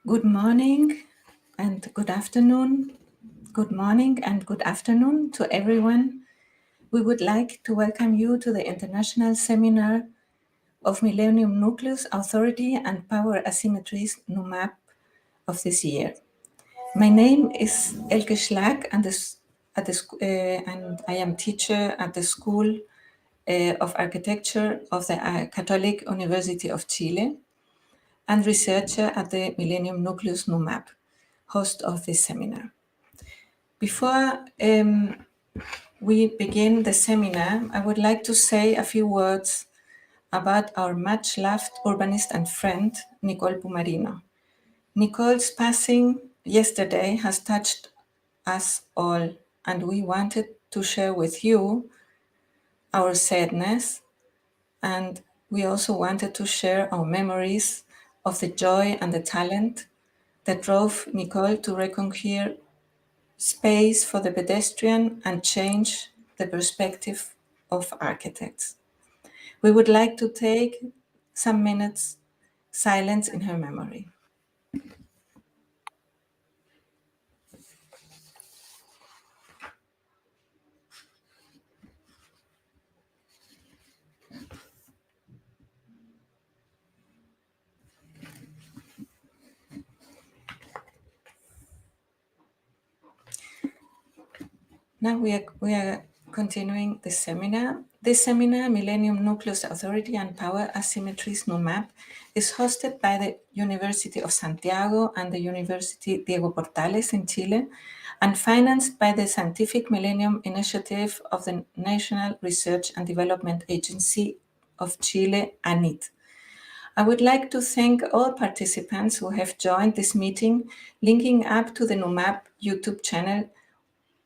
Good morning and good afternoon. Good morning and good afternoon to everyone. We would like to welcome you to the International Seminar of Millennium Nucleus, Authority and Power Asymmetries, NUMAP, of this year. My name is Elke Schlag and I am teacher at the School of Architecture of the Catholic University of Chile and researcher at the Millennium Nucleus NUMAP, host of this seminar. Before we begin the seminar, I would like to say a few words about our much loved urbanist and friend, Nicole Pumarino. Nicole's passing yesterday has touched us all, and we wanted to share with you our sadness, and we also wanted to share our memories of the joy and the talent that drove Nicole to reconquer space for the pedestrian and change the perspective of architects. We would like to take some minutes silence in her memory. Now we are continuing the seminar. This seminar, Millennium Nucleus Authority and Power Asymmetries NUMAP, is hosted by the University of Santiago and the University Diego Portales in Chile, and financed by the Scientific Millennium Initiative of the National Research and Development Agency of Chile, ANIT. I would like to thank all participants who have joined this meeting, linking up to the NUMAP YouTube channel,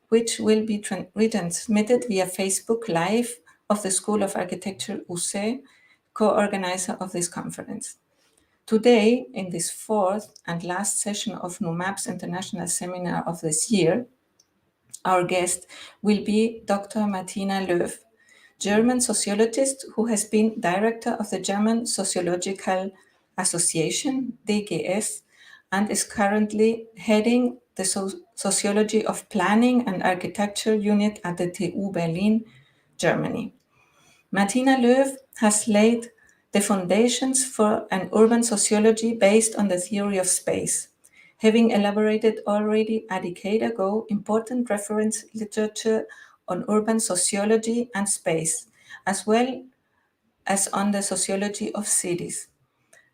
which will be retransmitted via Facebook Live of the School of Architecture UC, co-organizer of this conference. Today, in this fourth and last session of NUMAP's International Seminar of this year, our guest will be Dr. Martina Löw, German sociologist who has been director of the German Sociological Association, DGS, and is currently heading the Sociology of Planning and Architecture unit at the TU Berlin, Germany. Martina Löw has laid the foundations for an urban sociology based on the theory of space, having elaborated already a decade ago important reference literature on urban sociology and space, as well as on the sociology of cities.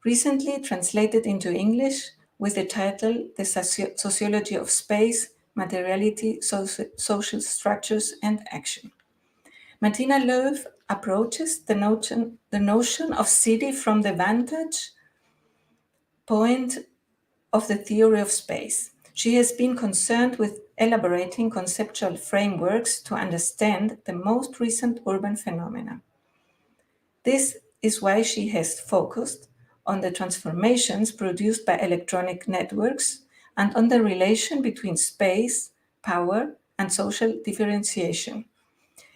Recently translated into English with the title The Sociology of Space, Materiality, Social Structures and Action. Martina Löw approaches the notion of city from the vantage point of the theory of space. She has been concerned with elaborating conceptual frameworks to understand the most recent urban phenomena. This is why she has focused on the transformations produced by electronic networks and on the relation between space, power, and social differentiation,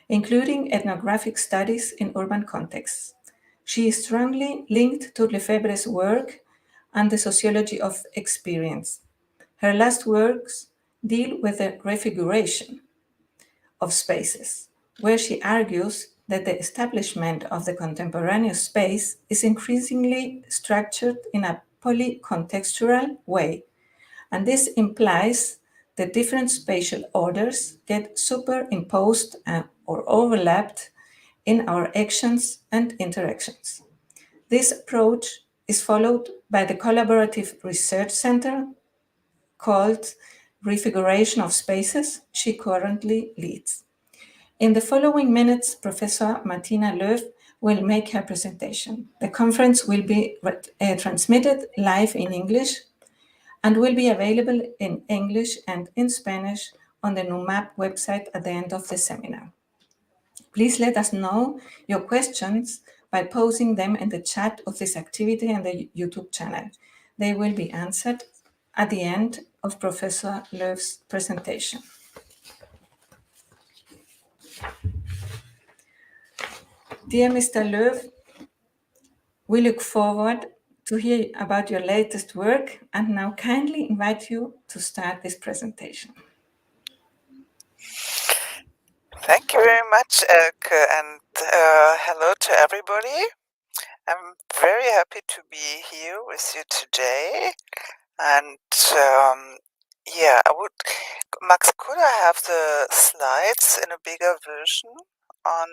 including ethnographic studies in urban contexts. She is strongly linked to Lefebvre's work and the sociology of experience. Her last works deal with the refiguration of spaces, where she argues that the establishment of the contemporaneous space is increasingly structured in a polycontextual way, and this implies that different spatial orders get superimposed or overlapped in our actions and interactions. This approach is followed by the collaborative research center called Refiguration of Spaces she currently leads. In the following minutes, Professor Martina Löw will make her presentation. The conference will be transmitted live in English and will be available in English and in Spanish on the NUMAP website at the end of the seminar. Please let us know your questions by posing them in the chat of this activity on the YouTube channel. They will be answered at the end of Professor Löw's presentation. Dear Mr. Löw, we look forward to hear about your latest work and now kindly invite you to start this presentation. Thank you very much, Elke, and hello to everybody. I'm very happy to be here with you today. And yeah, Max, could I have the slides in a bigger version on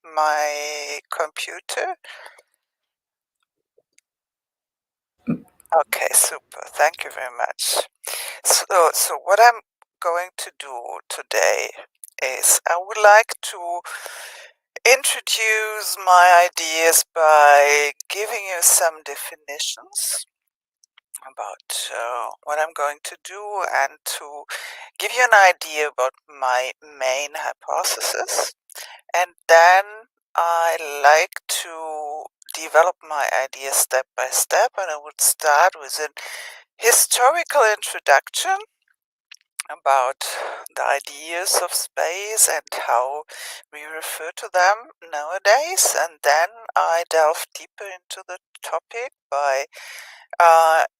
my computer? Okay, super. Thank you very much. So what I'm going to do today is I would like to introduce my ideas by giving you some definitions about what I'm going to do and to give you an idea about my main hypothesis. And then I like to develop my ideas step by step, and I would start with an historical introduction about the ideas of space and how we refer to them nowadays, and then I delve deeper into the topic by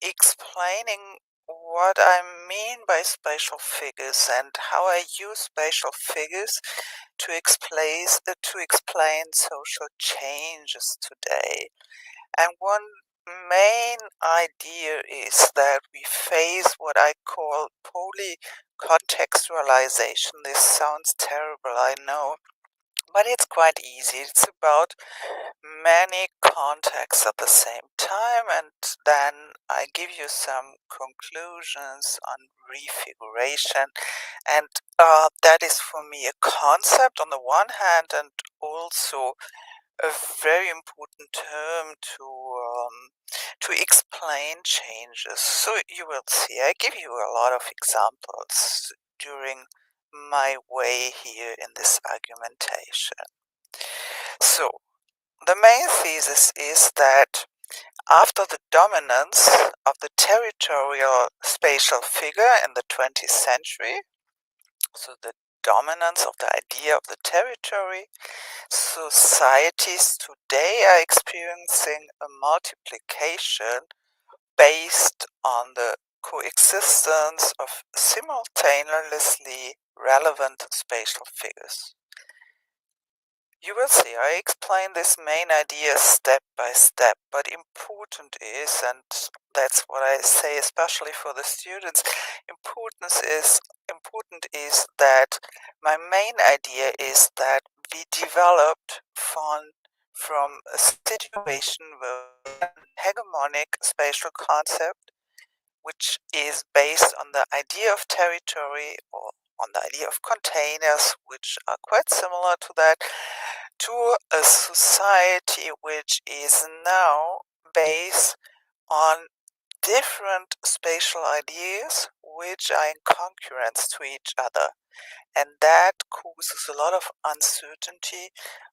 explaining what I mean by spatial figures and how I use spatial figures to explain social changes today. And one main idea is that we face what I call polycontextualization. This sounds terrible, I know, but it's quite easy. It's about many contexts at the same time, and then I give you some conclusions on refiguration. And that is for me a concept on the one hand, and also a very important term to explain changes. So you will see, I give you a lot of examples during my way here in this argumentation. So the main thesis is that after the dominance of the territorial spatial figure in the 20th century, so the dominance of the idea of the territory, societies today are experiencing a multiplication based on the coexistence of simultaneously relevant spatial figures. You will see, I explain this main idea step by step, but important is, and that's what I say especially for the students, important is that my main idea is that we developed from a situation where an hegemonic spatial concept, which is based on the idea of territory or on the idea of containers, which are quite similar to that, to a society which is now based on different spatial ideas which are in concurrence to each other. And that causes a lot of uncertainty,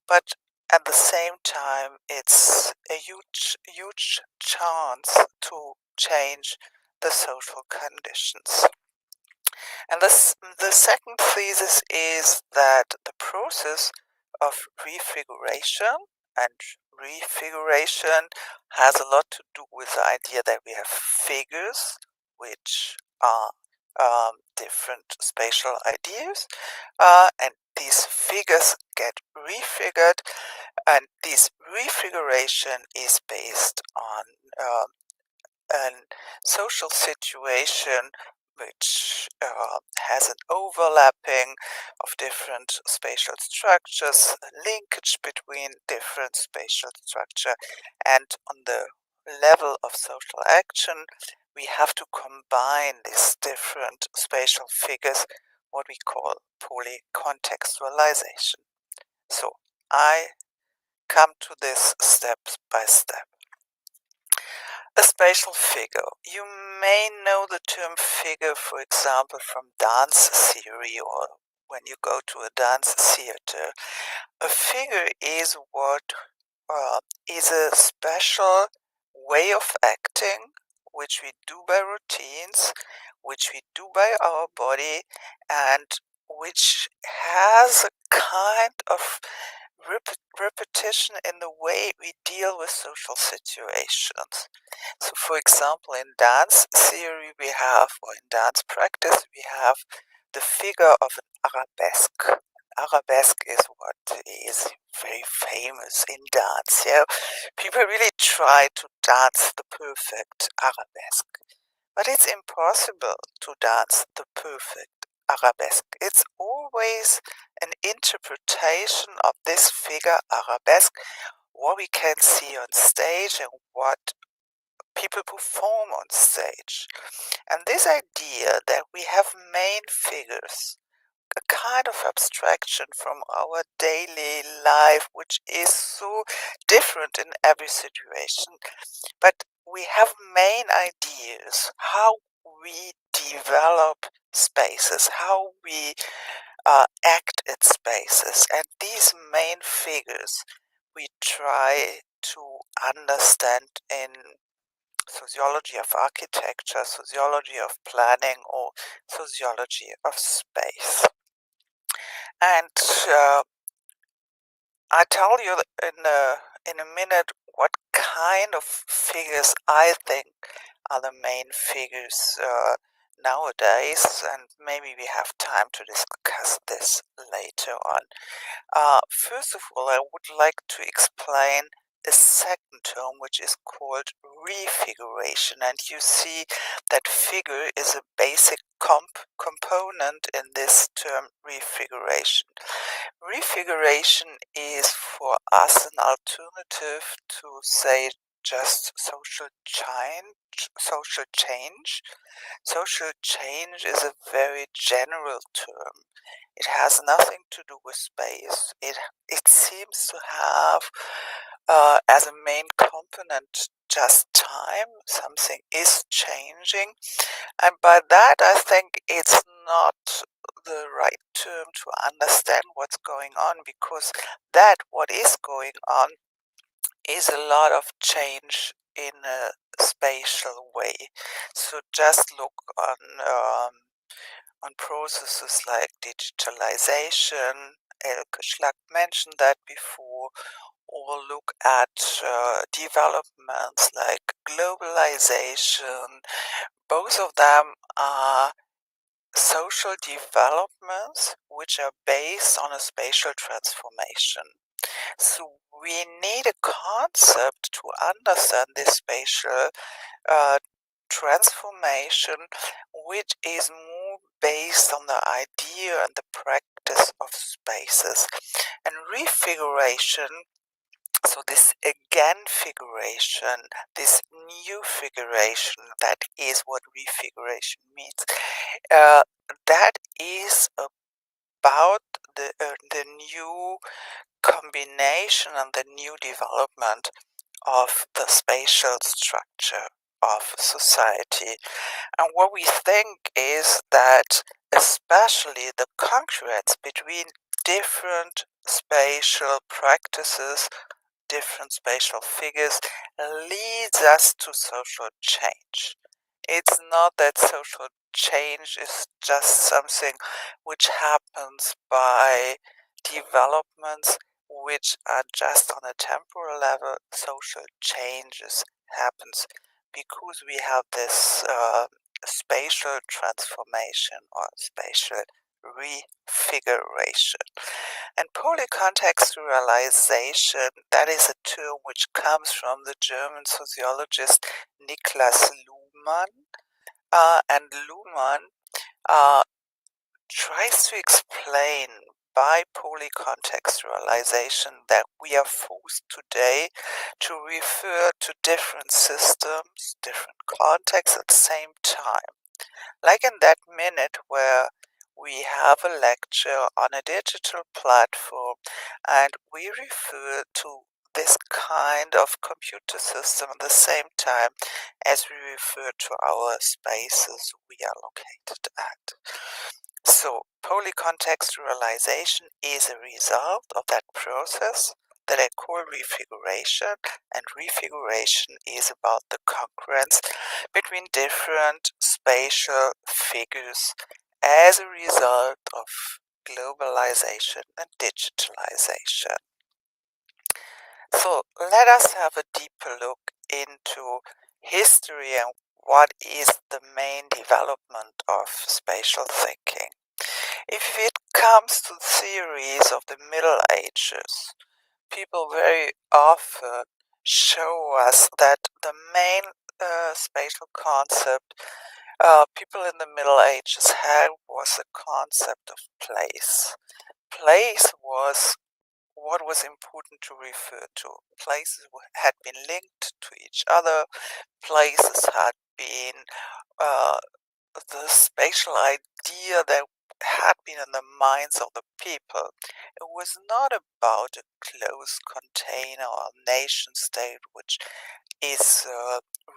but at the same time, it's a huge chance to change the social conditions. And the second thesis is that the process of refiguration, and refiguration has a lot to do with the idea that we have figures which are different spatial ideas, and these figures get refigured, and this refiguration is based on a social situation which has an overlapping of different spatial structures, a linkage between different spatial structure, and on the level of social action, we have to combine these different spatial figures, what we call polycontextualization. So I come to this step by step. A spatial figure. You may know the term figure, for example, from dance theory or when you go to a dance theater. A figure is what is a special way of acting which we do by routines, which we do by our body, and which has a kind of repetition in the way we deal with social situations. So, for example, in dance theory, we have, or in dance practice, we have the figure of an arabesque. Arabesque is what is very famous in dance. Yeah, people really try to dance the perfect arabesque, but it's impossible to dance the perfect arabesque. It's always an interpretation of this figure arabesque, what we can see on stage and what people perform on stage. And this idea that we have main figures, a kind of abstraction from our daily life, which is so different in every situation, but we have main ideas how we develop spaces, how we act in spaces, and these main figures we try to understand in sociology of architecture, sociology of planning, or sociology of space. And I tell you in a minute what kind of figures I think are the main figures nowadays, and maybe we have time to discuss this later on. First of all, I would like to explain a second term which is called refiguration, and you see that figure is a basic component in this term refiguration. Refiguration is for us an alternative to say just social change. Social change. Social change is a very general term. It has nothing to do with space. It seems to have as a main component just time. Something is changing, and by that I think it's not the right term to understand what's going on, because that what is going on is a lot of change in a spatial way. So just look on processes like digitalization. Elke Schlag mentioned that before, or look at developments like globalization. Both of them are social developments which are based on a spatial transformation. So we need a concept to understand this spatial transformation, which is more based on the idea and the practice of spaces. And refiguration, so this again figuration, this new figuration, that is what refiguration means. That is about the new combination and the new development of the spatial structure of society. And what we think is that especially the congruence between different spatial practices, different spatial figures, leads us to social change. It's not that social change is just something which happens by developments which are just on a temporal level. Social changes happens because we have this spatial transformation or spatial refiguration. And polycontextualization, that is a term which comes from the German sociologist Niklas Luhmann. And Luhmann tries to explain by polycontextualization that we are forced today to refer to different systems, different contexts at the same time. Like in that minute where we have a lecture on a digital platform and we refer to this kind of computer system at the same time as we refer to our spaces we are located at. So polycontextualization is a result of that process that I call refiguration, and refiguration is about the congruence between different spatial figures as a result of globalization and digitalization. So let us have a deeper look into history and what is the main development of spatial thinking. If it comes to theories of the Middle Ages, people very often show us that the main spatial concept people in the Middle Ages had was the concept of place. Place was what was important to refer to. Places had been linked to each other, places had been uh, the spatial idea that had been in the minds of the people. It was not about a closed container or nation state which is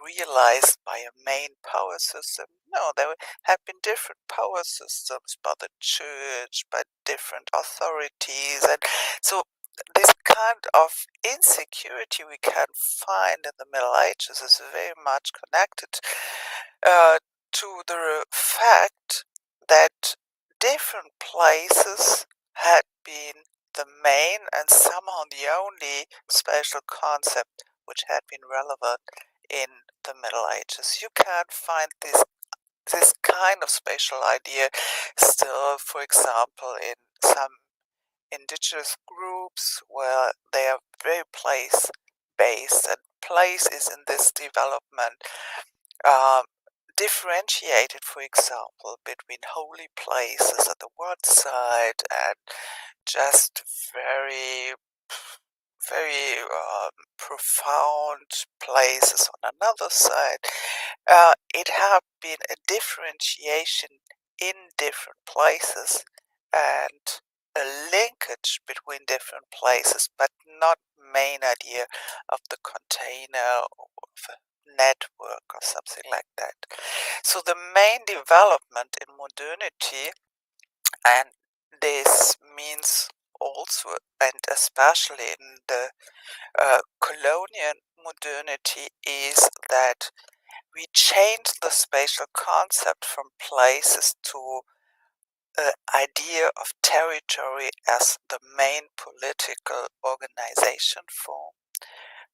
realized by a main power system. No, there have been different power systems by the church, by different authorities, and so this kind of insecurity we can find in the Middle Ages is very much connected uh, to the fact that different places had been the main and somehow the only spatial concept which had been relevant in the Middle Ages. You can find this kind of spatial idea still, for example, in some indigenous groups where they are very place based, and place is in this development um, differentiated, for example, between holy places at the one side and just very profound places on another side. It have been a differentiation in different places and a linkage between different places, but not main idea of the container or of a network or something like that. So the main development in modernity, and this means also and especially in the colonial modernity, is that we changed the spatial concept from places to the idea of territory as the main political organization form.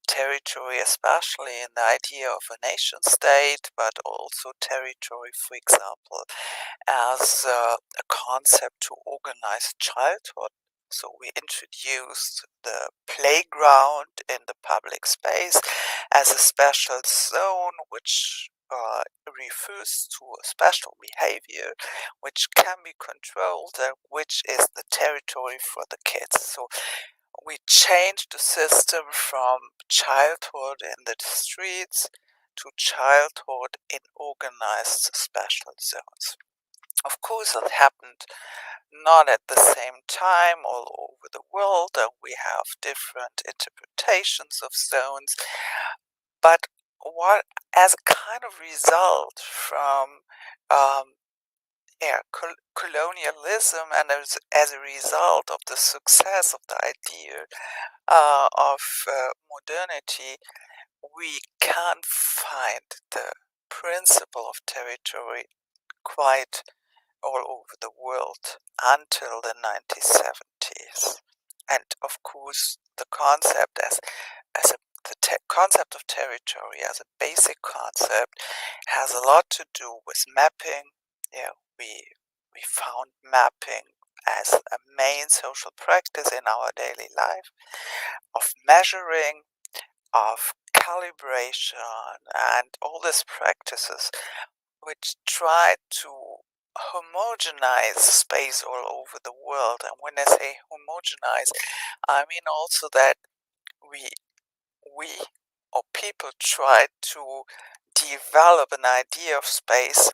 Territory, especially in the idea of a nation state, but also territory, for example, as a concept to organize childhood. So we introduced the playground in the public space as a special zone which refers to a special behavior which can be controlled and which is the territory for the kids. So we changed the system from childhood in the streets to childhood in organized special zones. Of course, it happened not at the same time all over the world, and we have different interpretations of zones. But what, as a kind of result from colonialism, and as a result of the success of the idea of modernity, we can find the principle of territory quite all over the world until the 1970s. And of course, the concept as a concept of territory as a basic concept has a lot to do with mapping. Yeah, we found mapping as a main social practice in our daily life of measuring, of calibration, and all these practices which try to homogenize space all over the world. And when I say homogenize, I mean also that we we or people try to develop an idea of space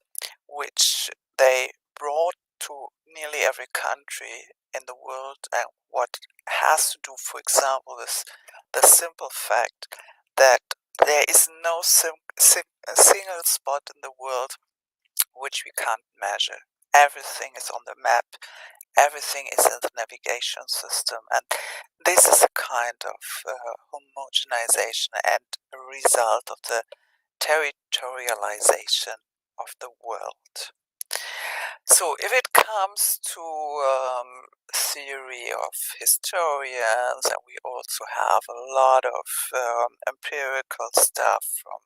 which they brought to nearly every country in the world, and what has to do, for example, with the simple fact that there is no a single spot in the world which we can't measure. Everything is on the map, everything is in the navigation system, and this is a kind of homogenization and a result of the territorialization of the world. So if it comes to theory of historians, and we also have a lot of empirical stuff from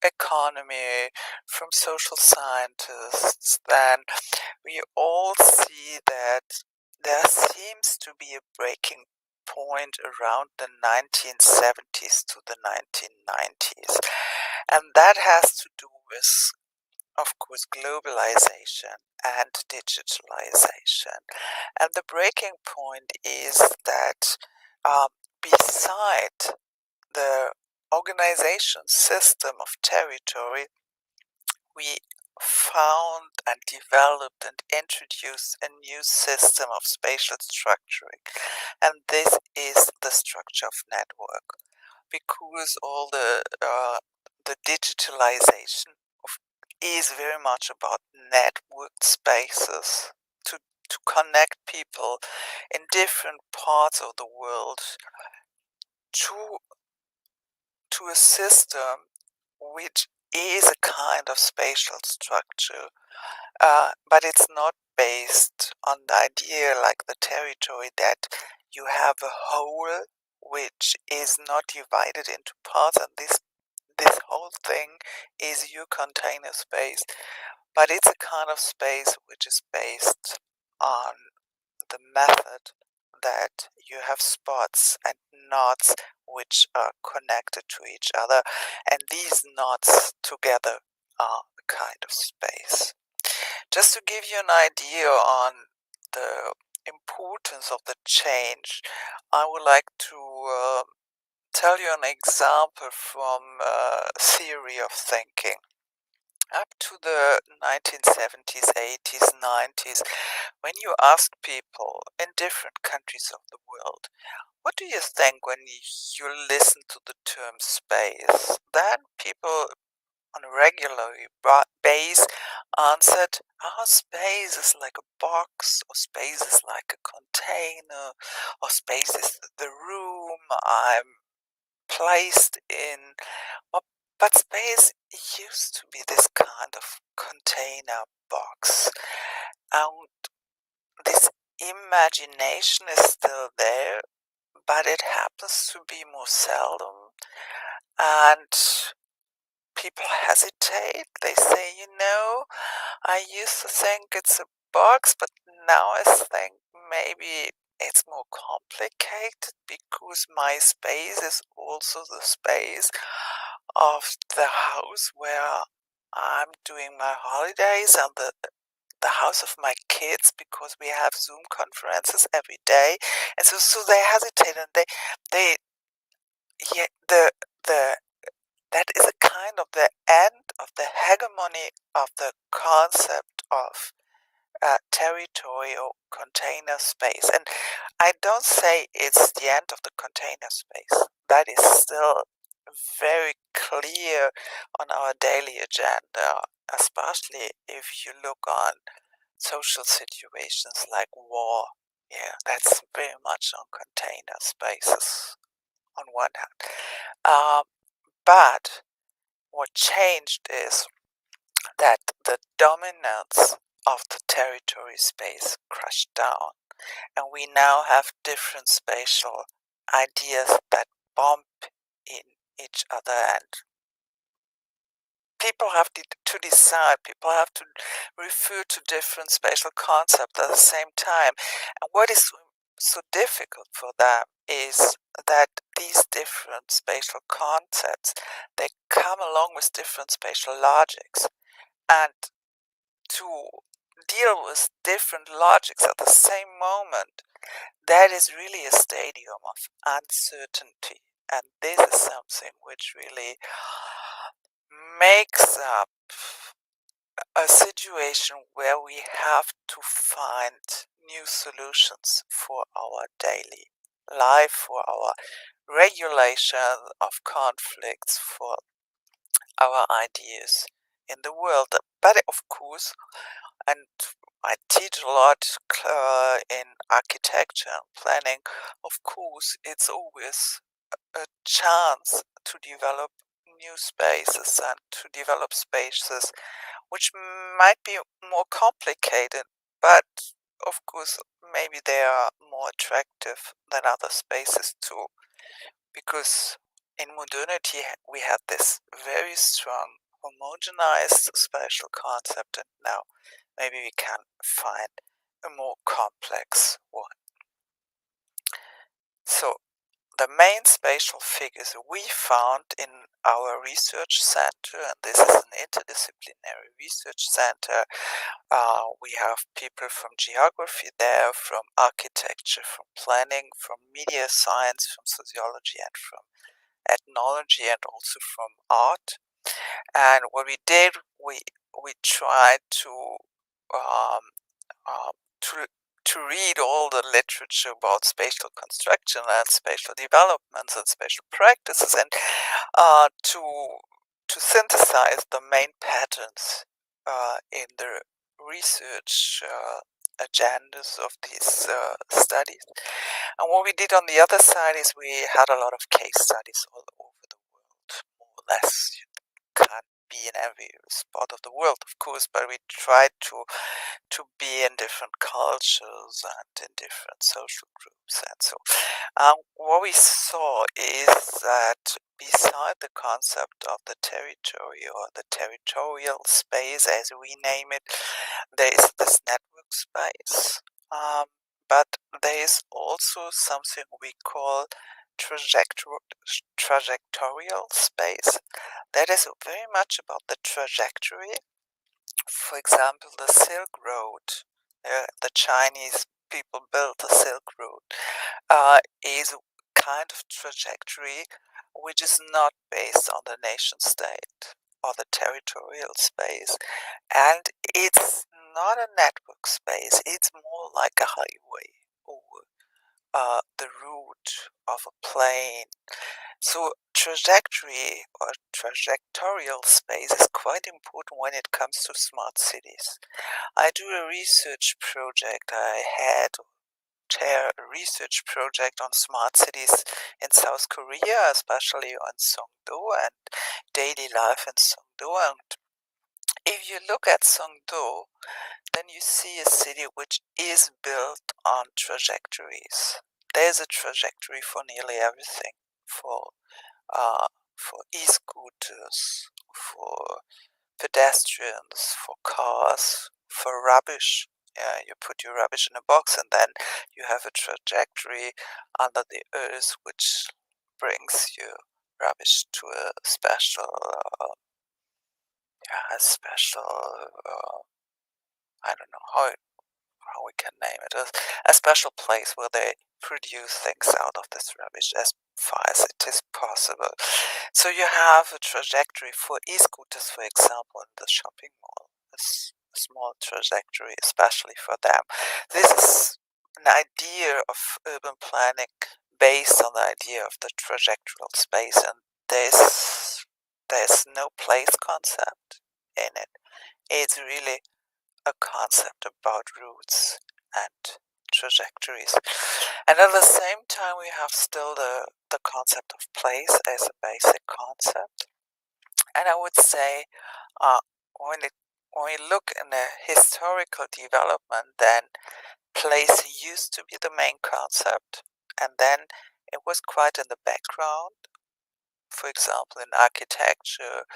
economy, from social scientists, then we all see that there seems to be a breaking point around the 1970s to the 1990s. And that has to do with, of course, globalization and digitalization. And the breaking point is that beside the organization system of territory, we found and developed and introduced a new system of spatial structuring. And this is the structure of network, because all the digitalization of, is very much about networked spaces to connect people in different parts of the world to to a system which is a kind of spatial structure, but it's not based on the idea like the territory that you have a whole which is not divided into parts, and this whole thing is your container space, but it's a kind of space which is based on the method that you have spots and knots which are connected to each other, and these knots together are a kind of space. Just to give you an idea on the importance of the change, I would like to tell you an example from theory of thinking. Up to the 1970s, 80s, 90s, when you ask people in different countries of the world, what do you think when you listen to the term space? Then people on a regular base answered, space is like a box, or space is like a container, or space is the room I'm placed in. Or, but space used to be this kind of container box. And this imagination is still there, but it happens to be more seldom. And people hesitate. They say, I used to think it's a box, but now I think maybe it's more complicated because my space is also the space of the house where I'm doing my holidays, and the house of my kids, because we have Zoom conferences every day. And so they hesitate, and they yeah, the that is a kind of the end of the hegemony of the concept of territory or container space. And I don't say it's the end of the container space. That is still very clear on our daily agenda, especially if you look on social situations like war. Yeah, that's very much on container spaces on one hand. But what changed is that the dominance of the territory space crashed down, and we now have different spatial ideas that bump in each other, and people have to decide, people have to refer to different spatial concepts at the same time. And what is so difficult for them is that these different spatial concepts, they come along with different spatial logics, and to deal with different logics at the same moment, that is really a stadium of uncertainty. And this is something which really makes up a situation where we have to find new solutions for our daily life, for our regulation of conflicts, for our ideas in the world. But of course, and I teach a lot in architecture and planning, of course, it's always a chance to develop new spaces and to develop spaces which might be more complicated, but of course, maybe they are more attractive than other spaces too, because in modernity we had this very strong homogenized spatial concept, and now maybe we can find a more complex one. So the main spatial figures we found in our research center, and this is an interdisciplinary research center. We have people from geography there, from architecture, from planning, from media science, from sociology, and from ethnology, and also from art. And what we did, we tried um, uh, to to read all the literature about spatial construction and spatial developments and spatial practices, and to synthesize the main patterns in the research agendas of these studies. And what we did on the other side is we had a lot of case studies all over the world, more or less. You can't be in every spot of the world, of course, but we tried to be in different cultures and in different social groups. And so what we saw is that beside the concept of the territory or the territorial space, as we name it, there is this network space. But there is also something we call trajectorial space. That is very much about the trajectory. For example, the Silk Road, the Chinese people built the Silk Road, is a kind of trajectory which is not based on the nation state or the territorial space. And it's not a network space, it's more like a highway or the route of a plane. So trajectory or trajectorial space is quite important when it comes to smart cities. I do a research project. I had chair a research project on smart cities in South Korea, especially on Songdo and daily life in Songdo. And if you look at Songdo, then you see a city which is built on trajectories. There's a trajectory for nearly everything, for uh, for e-scooters, for pedestrians, for cars, for rubbish. You put your rubbish in a box, and then you have a trajectory under the earth which brings your rubbish to a special, yeah, a special. I don't know how we can name it, a special place where they produce things out of this rubbish as far as it is possible. So you have a trajectory for e-scooters, for example, in the shopping mall. A small trajectory, especially for them. This is an idea of urban planning based on the idea of the trajectorial space, and there's no place concept in it. It's really a concept about routes and trajectories. And at the same time, we have still the concept of place as a basic concept. And I would say uh, when, when we look in a historical development, then place used to be the main concept. And then it was quite in the background. For example, in architecture,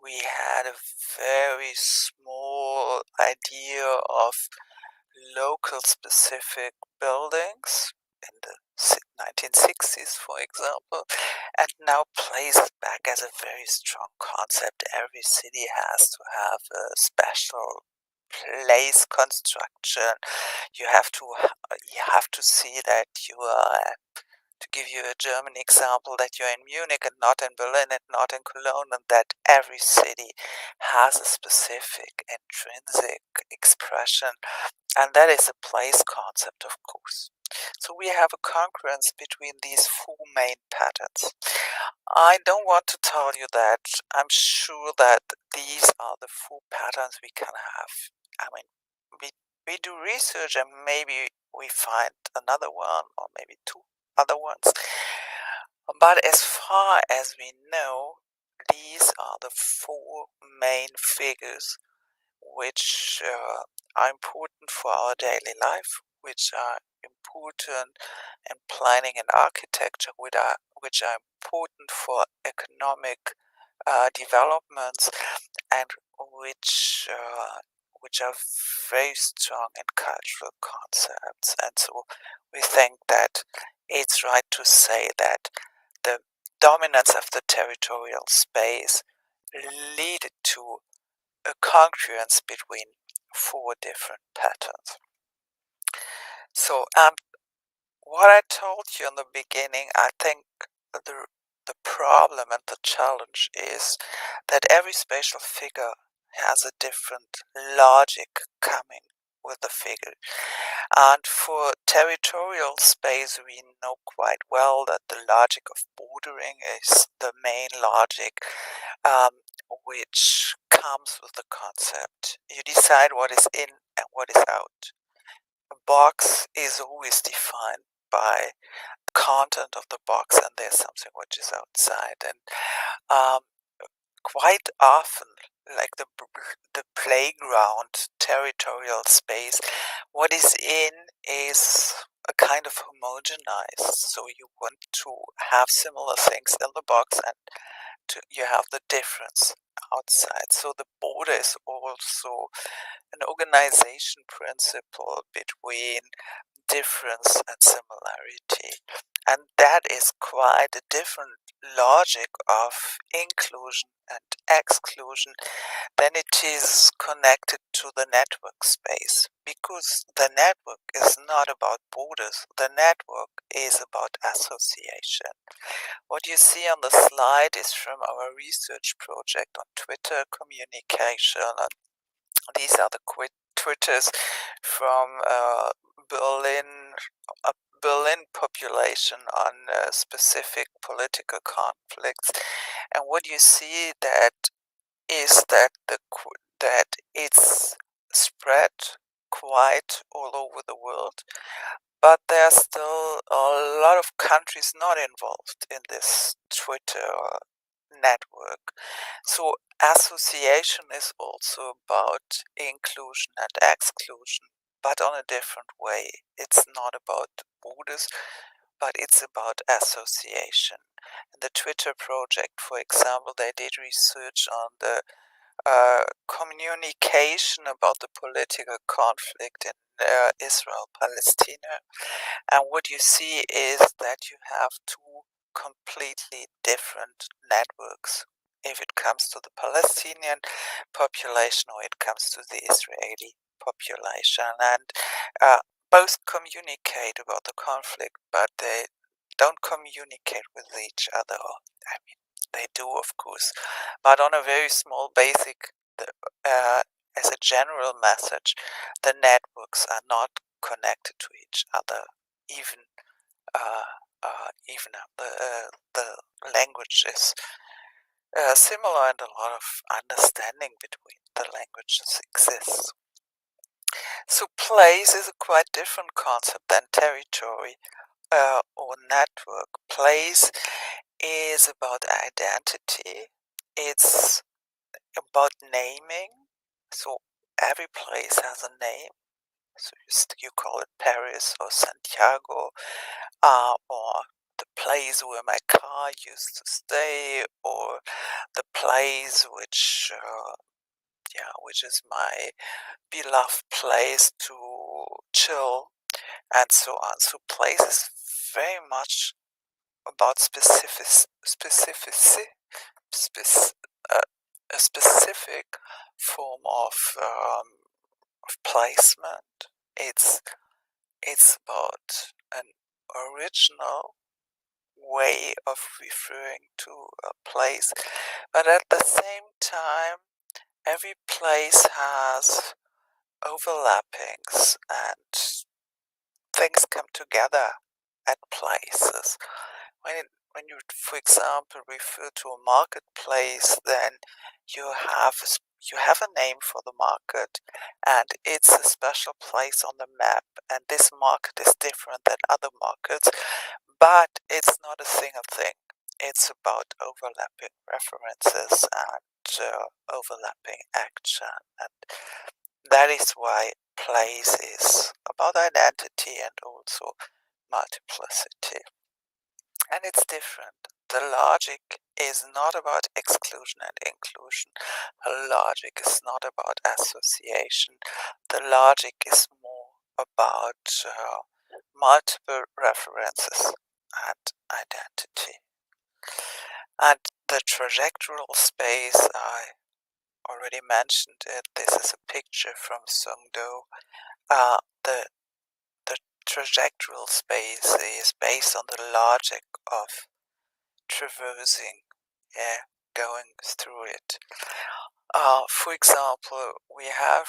we had a very small idea of local specific buildings in the 1960s, for example, and now plays back as a very strong concept. Every city has to have a special place construction. You have to see that you are, to give you a German example, that you're in Munich and not in Berlin and not in Cologne, and that every city has a specific intrinsic expression, and that is a place concept, of course. So we have a congruence between these four main patterns. I don't want to tell you that I'm sure that these are the four patterns we can have. I mean, we do research and maybe we find another one or maybe two other ones. But as far as we know, these are the four main figures which are important for our daily life, which are important in planning and architecture, which are important for economic developments, and which are very strong in cultural concepts. And so we think that it's right to say that the dominance of the territorial space lead to a congruence between four different patterns. So, what I told you in the beginning, I think the problem and the challenge is that every spatial figure has a different logic coming with the figure. And for territorial space, we know quite well that the logic of bordering is the main logic, which comes with the concept. You decide what is in and what is out. A box is always defined by content of the box, and there's something which is outside. And um, quite often, like the playground territorial space, what is in is a kind of homogenized. So you want to have similar things in the box, and you have the difference outside. So the border is also an organization principle between difference and similarity. And that is quite a different logic of inclusion and exclusion than it is connected to the network space. Because the network is not about borders, the network is about association. What you see on the slide is from our research project on Twitter communication. And these are the Twitters from Berlin, a Berlin population on specific political conflicts. And what you see that is that that it's spread quite all over the world, but there are still a lot of countries not involved in this Twitter network. So association is also about inclusion and exclusion, but on a different way. It's not about borders, but it's about association. In the Twitter project, for example, they did research on the communication about the political conflict in Israel-Palestine. And what you see is that you have two completely different networks if it comes to the Palestinian population or it comes to the Israeli population. And both communicate about the conflict, but they don't communicate with each other. I mean, they do, of course, but on a very small basic, as a general message, the networks are not connected to each other, even even the language is similar, and a lot of understanding between the languages exists. So place is a quite different concept than territory or network. Place is about identity. It's about naming. So every place has a name. So you call it Paris or Santiago, or the place where my car used to stay, or the place which is my beloved place to chill, and so on. So place is very much about uh, a specific form of placement. It's about an original way of referring to a place, but at the same time, every place has overlappings and things come together at places. When you, for example, refer to a marketplace, then you have you have a name for the market, and it's a special place on the map. And this market is different than other markets, but it's not a single thing. It's about overlapping references and overlapping action. And that is why place is about identity and also multiplicity. And it's different. The logic is not about exclusion and inclusion. The logic is not about association. The logic is more about multiple references and identity. And the trajectoral space, I already mentioned it. This is a picture from Songdo. The trajectoral space is based on the logic of traversing, going through it. For example, we have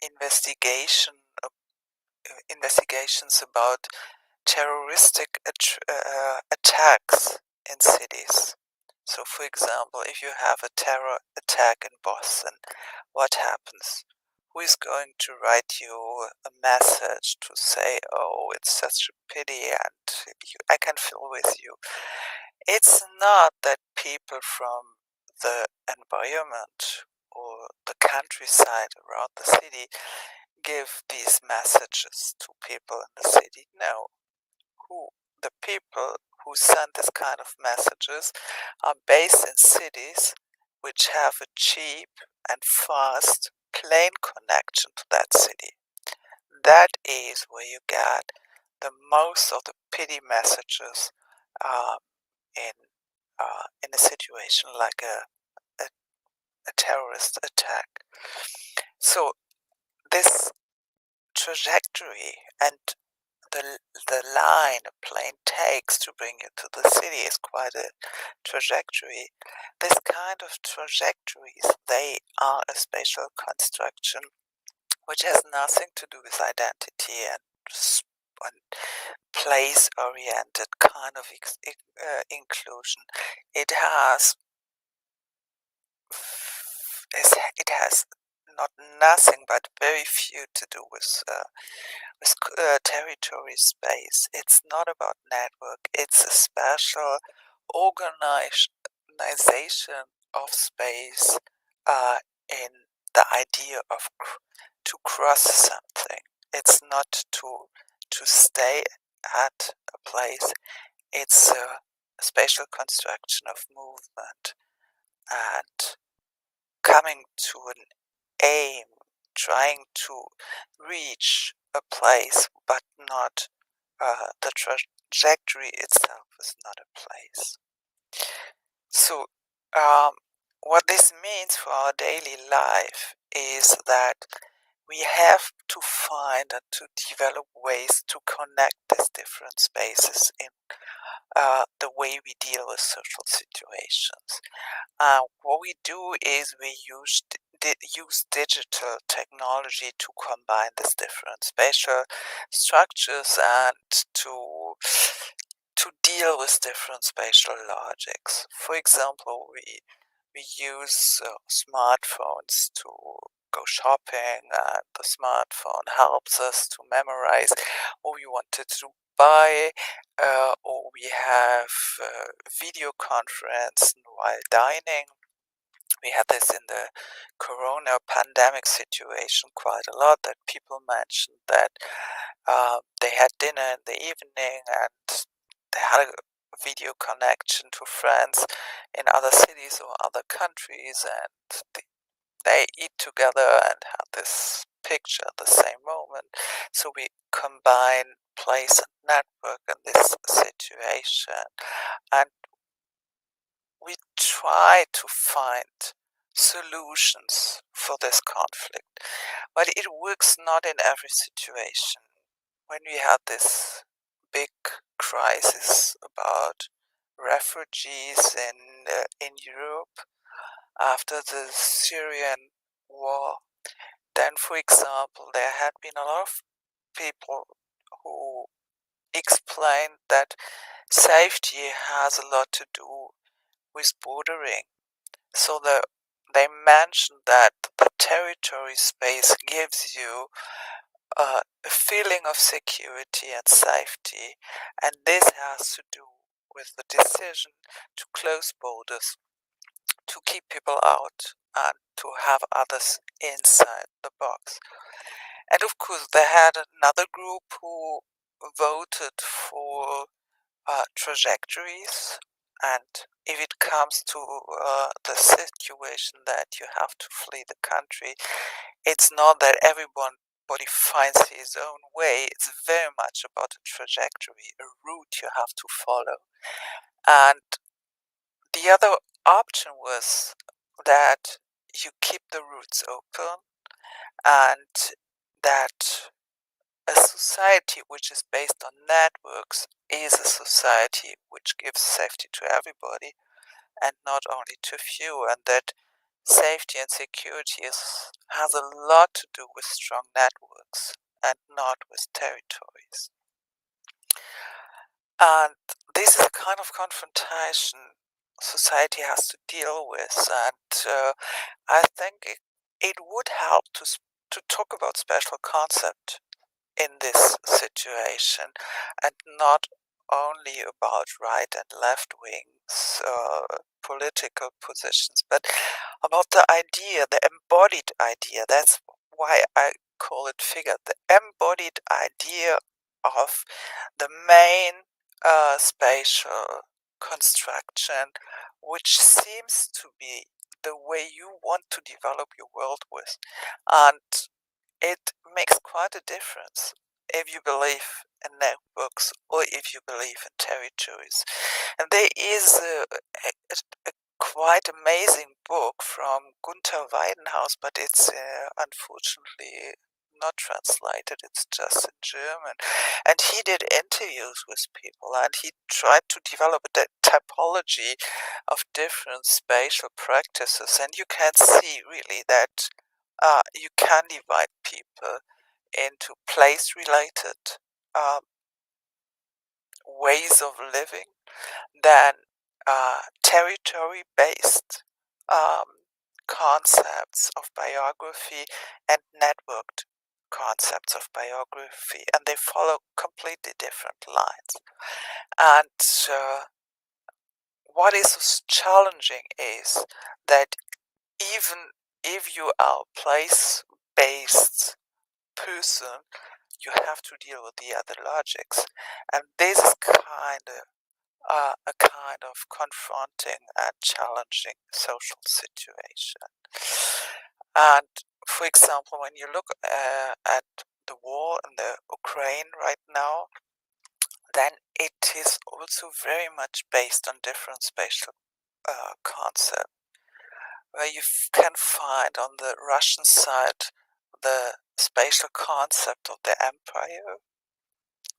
investigations about terroristic attacks in cities. So, for example, if you have a terror attack in Boston, what happens? Who is going to write you a message to say, "Oh, it's such a pity, and I can feel with you"? It's not that people from the environment or the countryside around the city give these messages to people in the city. No, who the people who send this kind of messages are based in cities which have a cheap and fast plane connection to that city. That is where you get the most of the pity messages in a situation like a terrorist attack. So this trajectory and the line a plane takes to bring you to the city is quite a trajectory. This kind of trajectories, they are a spatial construction which has nothing to do with identity and place-oriented kind of inclusion. It has not nothing but very few to do with territory space. It's not about network. It's a special organization of space in the idea of to cross something. It's not to stay at a place. It's a spatial construction of movement and coming to an aim, trying to reach a place, but not the trajectory itself is not a place. So, what this means for our daily life is that we have to find and to develop ways to connect these different spaces in the way we deal with social situations. What we do is we use digital technology to combine these different spatial structures and to deal with different spatial logics. For example, we use smartphones to go shopping, and the smartphone helps us to memorize what we wanted to buy, or we have video conference while dining. We had this in the corona pandemic situation quite a lot, that people mentioned that they had dinner in the evening and they had a video connection to friends in other cities or other countries, and they eat together and have this picture at the same moment. So we combine place and network in this situation, and we try to find solutions for this conflict, but it works not in every situation. When we had this big crisis about refugees in Europe after the Syrian war, then, for example, there had been a lot of people who explained that safety has a lot to do with bordering. So they mentioned that the territory space gives you a feeling of security and safety, and this has to do with the decision to close borders to keep people out and to have others inside the box. And of course, they had another group who voted for trajectories. And if it comes to the situation that you have to flee the country, it's not that everybody finds his own way. It's very much about a trajectory, a route you have to follow. And the other option was that you keep the routes open and that a society which is based on networks is a society which gives safety to everybody and not only to few, and that safety and security has a lot to do with strong networks and not with territories. And this is a kind of confrontation society has to deal with, and I think it would help to talk about special concept in this situation and not only about right and left wings political positions, but about the idea, the embodied idea. That's why I call it figure, the embodied idea of the main spatial construction, which seems to be the way you want to develop your world with. And it makes quite a difference if you believe in networks or if you believe in territories. And there is a quite amazing book from Gunther Weidenhaus, but it's unfortunately not translated, it's just in German. And he did interviews with people and he tried to develop a typology of different spatial practices. And you can see really that you can divide people into place-related ways of living, then territory-based concepts of biography and networked concepts of biography, and they follow completely different lines. And what is challenging is that even if you are a place-based person, you have to deal with the other logics, and this is a kind of confronting and challenging social situation. And for example, when you look at the war in the Ukraine right now, then it is also very much based on different spatial concepts, where you can find on the Russian side the spatial concept of the empire,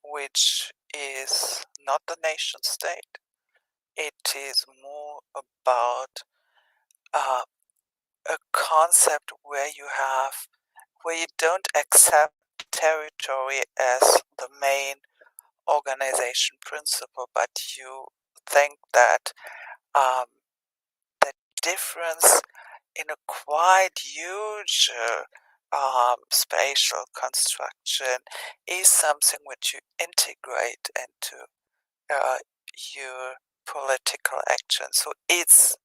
which is not the nation state. It is more about a concept where you don't accept territory as the main organization principle, but you think that the difference in a quite huge spatial construction is something which you integrate into your political action. So it's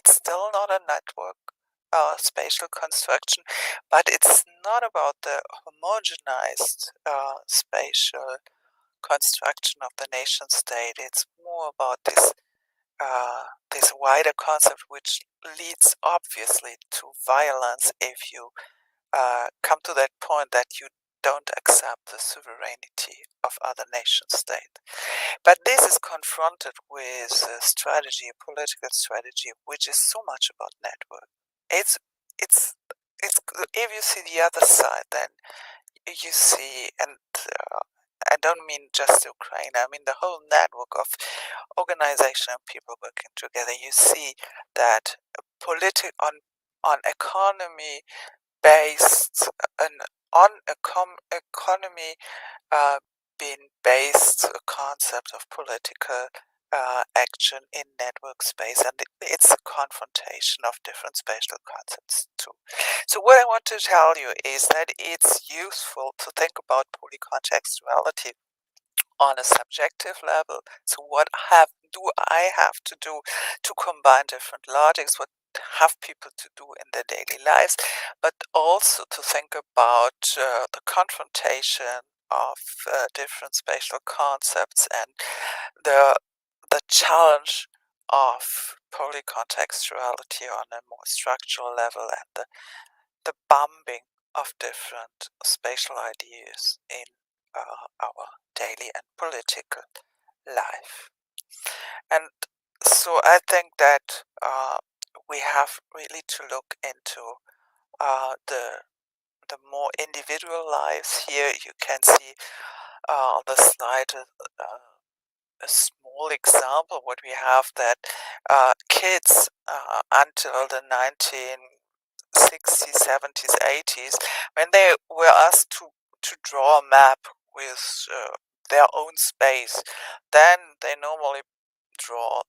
still not a network spatial construction, but it's not about the homogenized spatial construction of the nation state. It's more about this wider concept, which leads obviously to violence if you come to that point that you don't accept the sovereignty of other nation states. But this is confronted with a strategy, a political strategy, which is so much about network. It's if you see the other side, then you see, and I don't mean just Ukraine. I mean the whole network of organization and people working together. You see that on economy based and on economy being based a concept of political action in network space, and it's a confrontation of different spatial concepts too. So what I want to tell you is that it's useful to think about polycontextuality on a subjective level. So what have do I have to do to combine different logics? What have people to do in their daily lives? But also to think about the confrontation of different spatial concepts and the the challenge of polycontextuality on a more structural level and the bumping of different spatial ideas in our daily and political life. And so I think that we have really to look into the more individual lives. Here you can see on the slide a small example what we have, that kids until the 1960s, 70s, 80s, when they were asked to draw a map with their own space, then they normally draw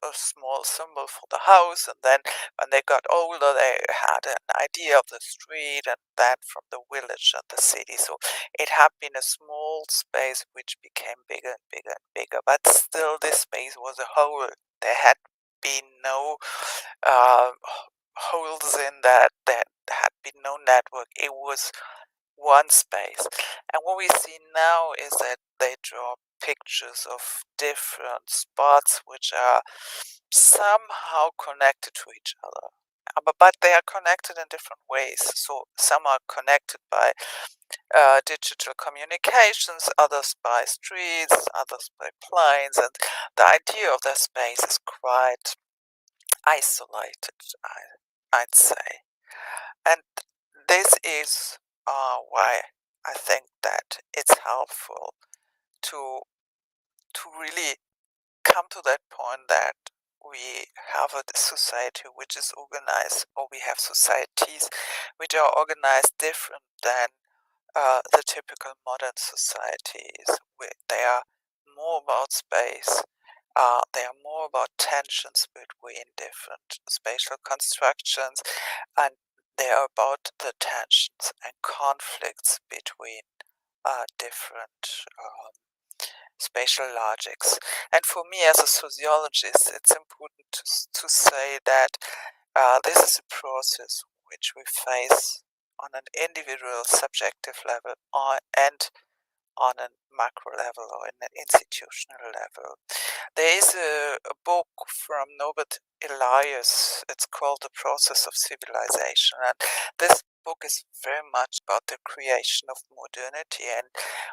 a small symbol for the house, and then when they got older they had an idea of the street, and then from the village and the city. So it had been a small space which became bigger and bigger and bigger, but still this space was a whole. There had been no uh, holes in that, there had been no network. It was one space. And what we see now is that they draw pictures of different spots which are somehow connected to each other. But they are connected in different ways. So some are connected by digital communications, others by streets, others by planes, and the idea of their space is quite isolated, I'd say. And this is why I think that it's helpful to really come to that point that we have a society which is organized, or we have societies which are organized different than the typical modern societies. They are more about space. They are more about tensions between different spatial constructions, and they are about the tensions and conflicts between different spatial logics. And for me, as a sociologist, it's important to say that this is a process which we face on an individual subjective level and on a macro level or in an institutional level. There is a book from Norbert Elias. It's called The Process of Civilization, and this book is very much about the creation of modernity. And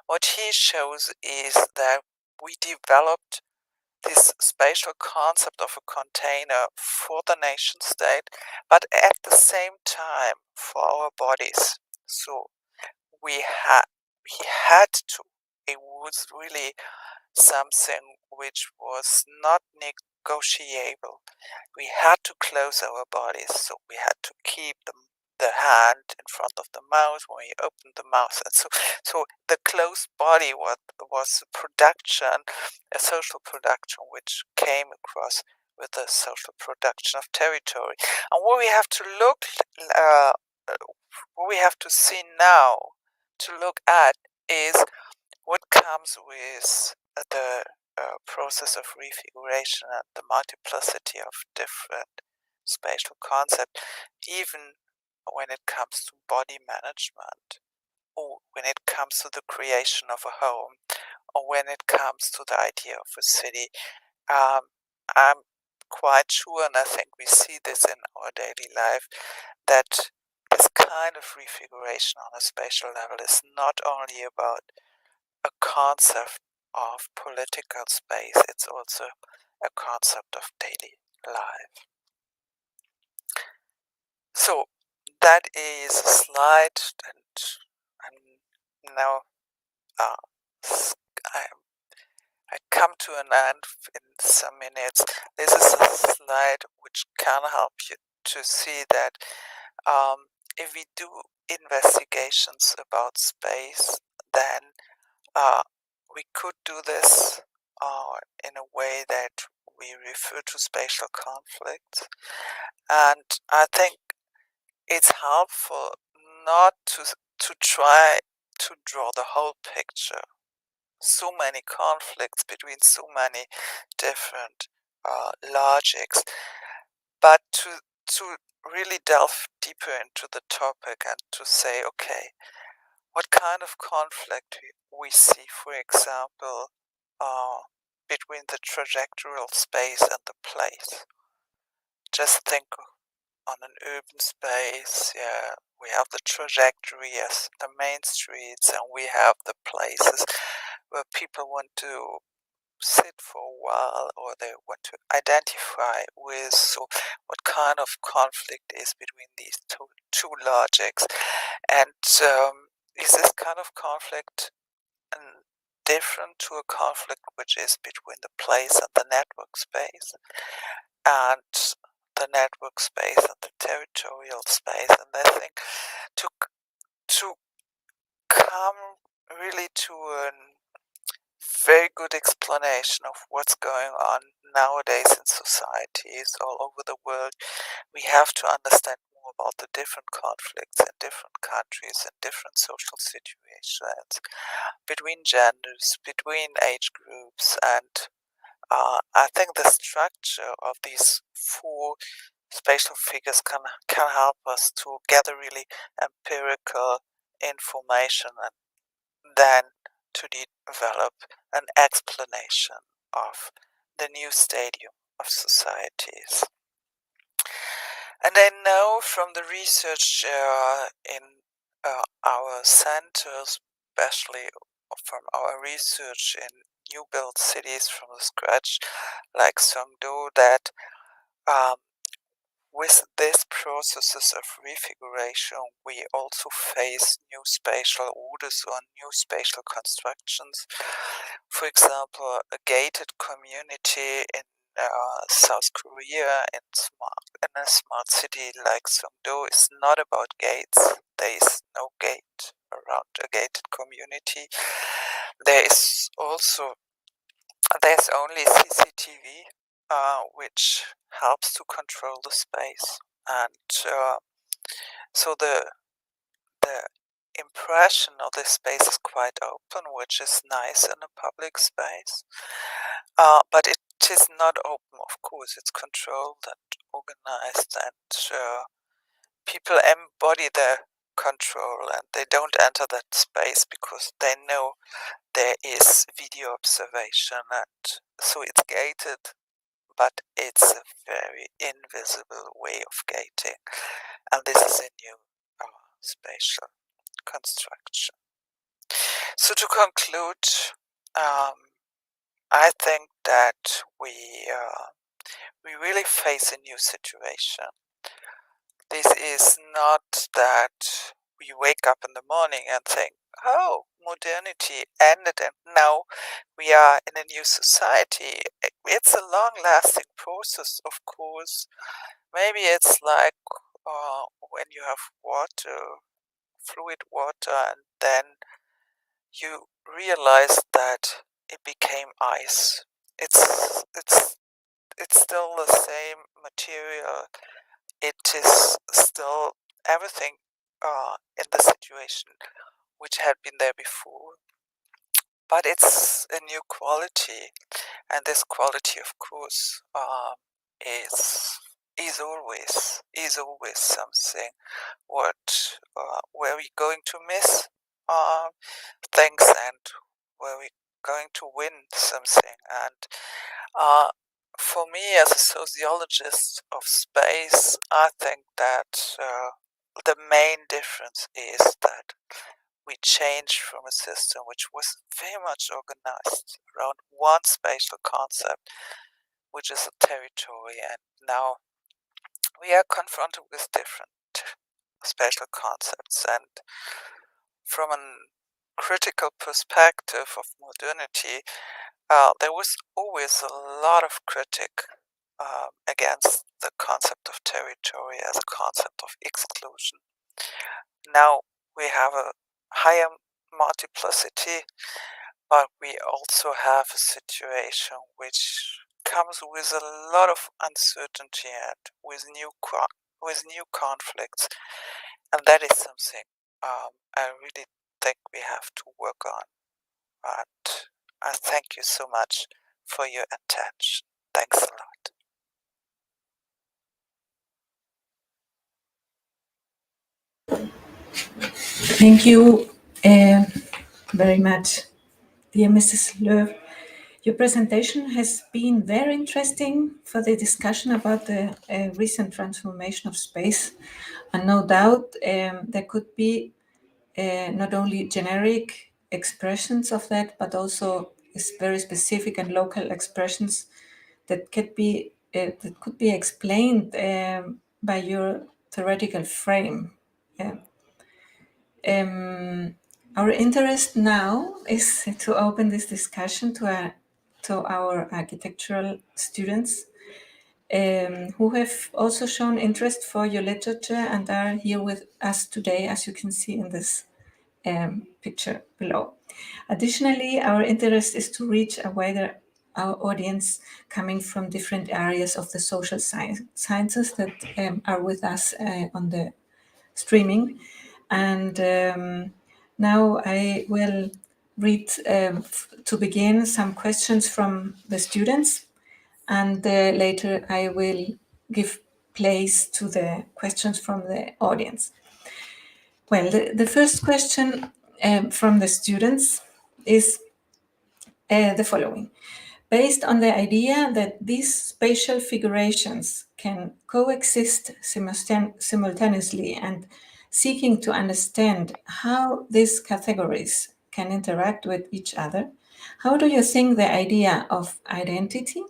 what he shows is that we developed this spatial concept of a container for the nation state, but at the same time for our bodies. So we had we had to. It was really something which was not negotiable. We had to close our bodies, so we had to keep the hand in front of the mouth when we opened the mouth, and so the closed body was a production, a social production, which came across with the social production of territory. And what we have to what we have to see now, to look at, is what comes with the process of refiguration and the multiplicity of different spatial concepts, even when it comes to body management, or when it comes to the creation of a home, or when it comes to the idea of a city. I'm quite sure, and I think we see this in our daily life, that this kind of refiguration on a spatial level is not only about a concept of political space, it's also a concept of daily life. So that is a slide, and now I, I come to an end in some minutes. This is a slide which can help you to see that if we do investigations about space, then we could do this in a way that we refer to spatial conflicts. And I think it's helpful not to try to draw the whole picture. so many conflicts between so many different logics. But to really delve deeper into the topic and to say, okay, what kind of conflict we see, for example, between the trajectorial space and the place. Just think on an urban space, yeah, we have the trajectory as the main streets, and we have the places where people want to sit for a while or they want to identify with. So, what kind of conflict is between these two logics? And is this kind of conflict different to a conflict which is between the place and the network space, and the network space and the territorial space? And I think to to come really to a very good explanation of what's going on nowadays in societies all over the world, we have to understand more about the different conflicts in different countries and different social situations, between genders, between age groups, and I think the structure of these four spatial figures can help us to gather really empirical information and then to develop an explanation of the new stadium of societies. And I know from the research in our centers, especially from our research in new built cities from the scratch, like Songdo, that um, with these processes of refiguration, we also face new spatial orders or new spatial constructions. For example, a gated community in South Korea in a smart city like Songdo is not about gates. There is no gate around a gated community. There's only CCTV, which helps to control the space, and so the impression of this space is quite open, which is nice in a public space. But it is not open, of course. It's controlled and organized, and people embody their control, and they don't enter that space because they know there is video observation, and so it's gated, but it's a very invisible way of gating, and this is a new spatial construction. So to conclude, I think that we really face a new situation. This is not that we wake up in the morning and think, oh, modernity ended and now we are in a new society. It's a long lasting process, of course. Maybe it's like when you have water, fluid water, and then you realize that it became ice. It's still the same material. It is still everything in the situation which had been there before, but it's a new quality, and this quality, of course, is always something what where we going to miss things, and where we going to win something. And for me, as a sociologist of space, I think that the main difference is that we change from a system which was very much organized around one spatial concept, which is a territory, and now we are confronted with different spatial concepts. And from a critical perspective of modernity, there was always a lot of critique against the concept of territory as a concept of exclusion. Now we have a higher multiplicity, but we also have a situation which comes with a lot of uncertainty and with new conflicts, and that is something I really think we have to work on. And I thank you so much for your attention. Thanks a lot. Thank you very much, dear Mrs. Löw. Your presentation has been very interesting for the discussion about the recent transformation of space. And no doubt there could be not only generic expressions of that, but also very specific and local expressions that could be explained by your theoretical frame. Our interest now is to open this discussion to our architectural students who have also shown interest for your literature and are here with us today, as you can see in this picture below. Additionally, our interest is to reach a wider audience coming from different areas of the social sciences that are with us on the streaming. And now I will read, to begin, some questions from the students, and later I will give place to the questions from the audience. Well, the first question from the students is the following. Based on the idea that these spatial figurations can coexist simultaneously and seeking to understand how these categories can interact with each other, how do you think the idea of identity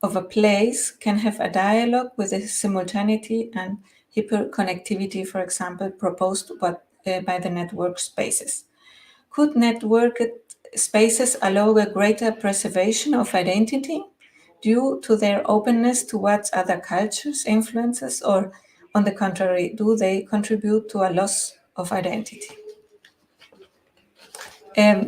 of a place can have a dialogue with the simultaneity and hyperconnectivity, for example, proposed by the network spaces? Could networked spaces allow a greater preservation of identity due to their openness towards other cultures, influences, or on the contrary, do they contribute to a loss of identity?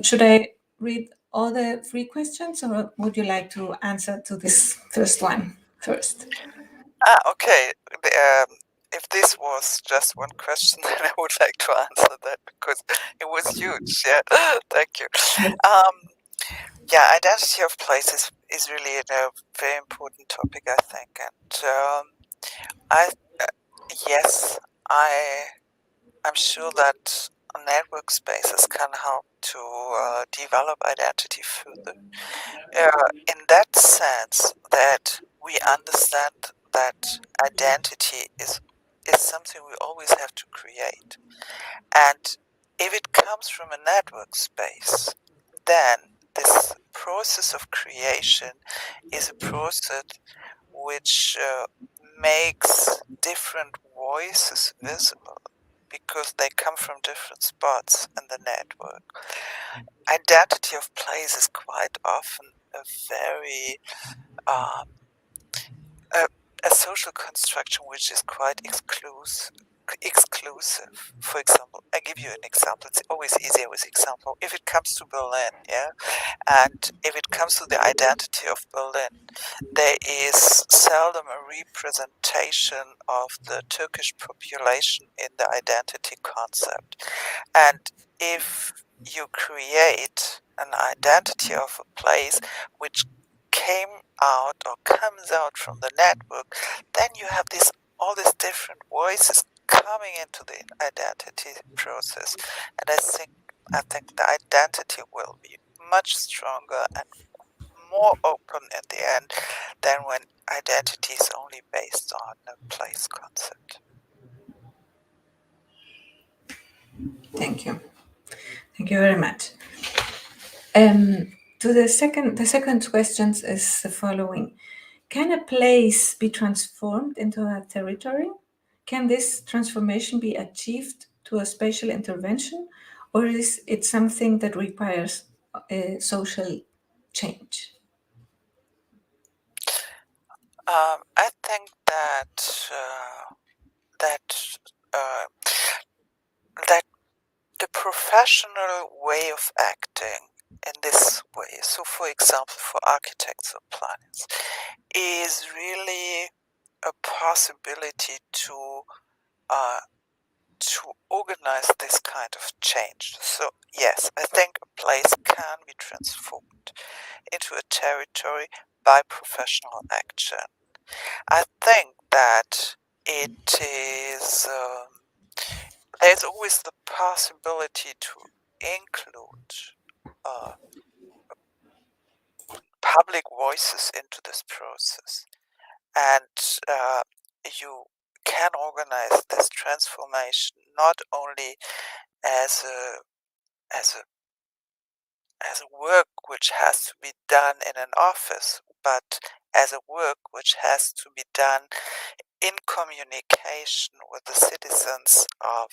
Should I read all the three questions, or would you like to answer to this first one first? Okay. If this was just one question, then I would like to answer that because it was huge. Yeah, thank you. Yeah, identity of place is really a very important topic, I think, and I yes, I'm sure that network spaces can help to develop identity further. In that sense, that we understand that identity is something we always have to create, and if it comes from a network space, then this process of creation is a process which makes different voices visible because they come from different spots in the network. Identity of place is quite often a very a social construction which is quite exclusive. For example, I give you an example. It's always easier with example. If it comes to Berlin, yeah, and if it comes to the identity of Berlin, there is seldom a representation of the Turkish population in the identity concept. And if you create an identity of a place which came out or comes out from the network, then you have all these different voices coming into the identity process. And I think the identity will be much stronger and more open in the end than when identity is only based on a place concept. Thank you. Thank you very much. To the second question is the following. Can a place be transformed into a territory? Can this transformation be achieved to a spatial intervention, or is it something that requires social change? I think that uh, that the professional way of acting in this way, so for example, for architects or planners, is really a possibility uh, to organize this kind of change. So yes, I think a place can be transformed into a territory by professional action. I think that it is, there's always the possibility to include uh, public voices into this process. And you can organize this transformation not only as a as a as a work which has to be done in an office, but as a work which has to be done in communication with the citizens of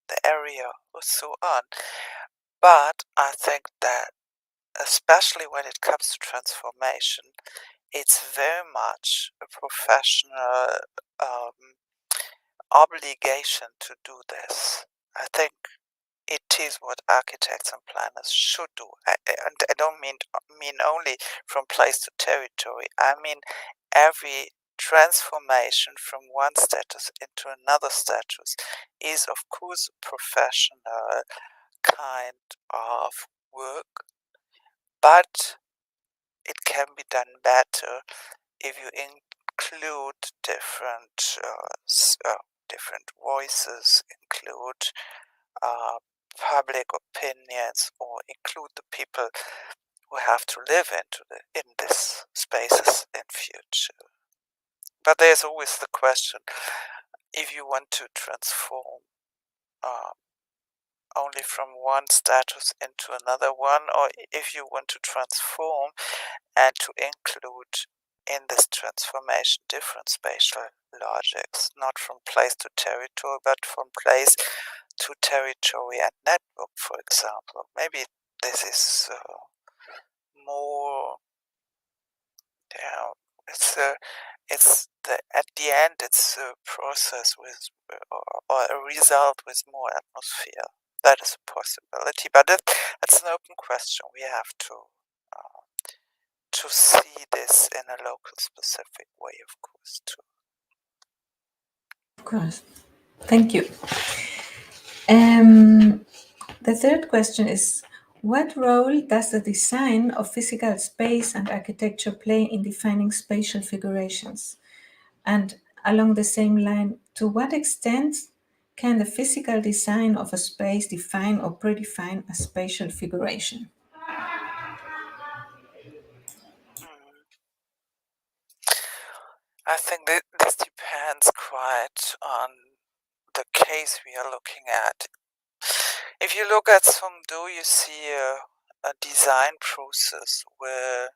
the area or so on. But I think that especially when it comes to transformation, it's very much a professional obligation to do this. I think it is what architects and planners should do. And I don't mean only from place to territory. I mean every transformation from one status into another status is of course a professional kind of work, but it can be done better if you include different voices, include public opinions, or include the people who have to live in these spaces in future. But there's always the question: if you want to transform only from one status into another one, or if you want to transform and to include in this transformation different spatial logics, not from place to territory, but from place to territory and network, for example. Maybe this is more, at the end, it's a process with, or a result with more atmosphere. That is a possibility, but that's an open question. We have to see this in a local specific way, of course, too. Of course. Thank you. The third question is, what role does the design of physical space and architecture play in defining spatial figurations? And along the same line, to what extent can the physical design of a space define or predefine a spatial figuration? I think that this depends quite on the case we are looking at. If you look at Songdo, you see a design process where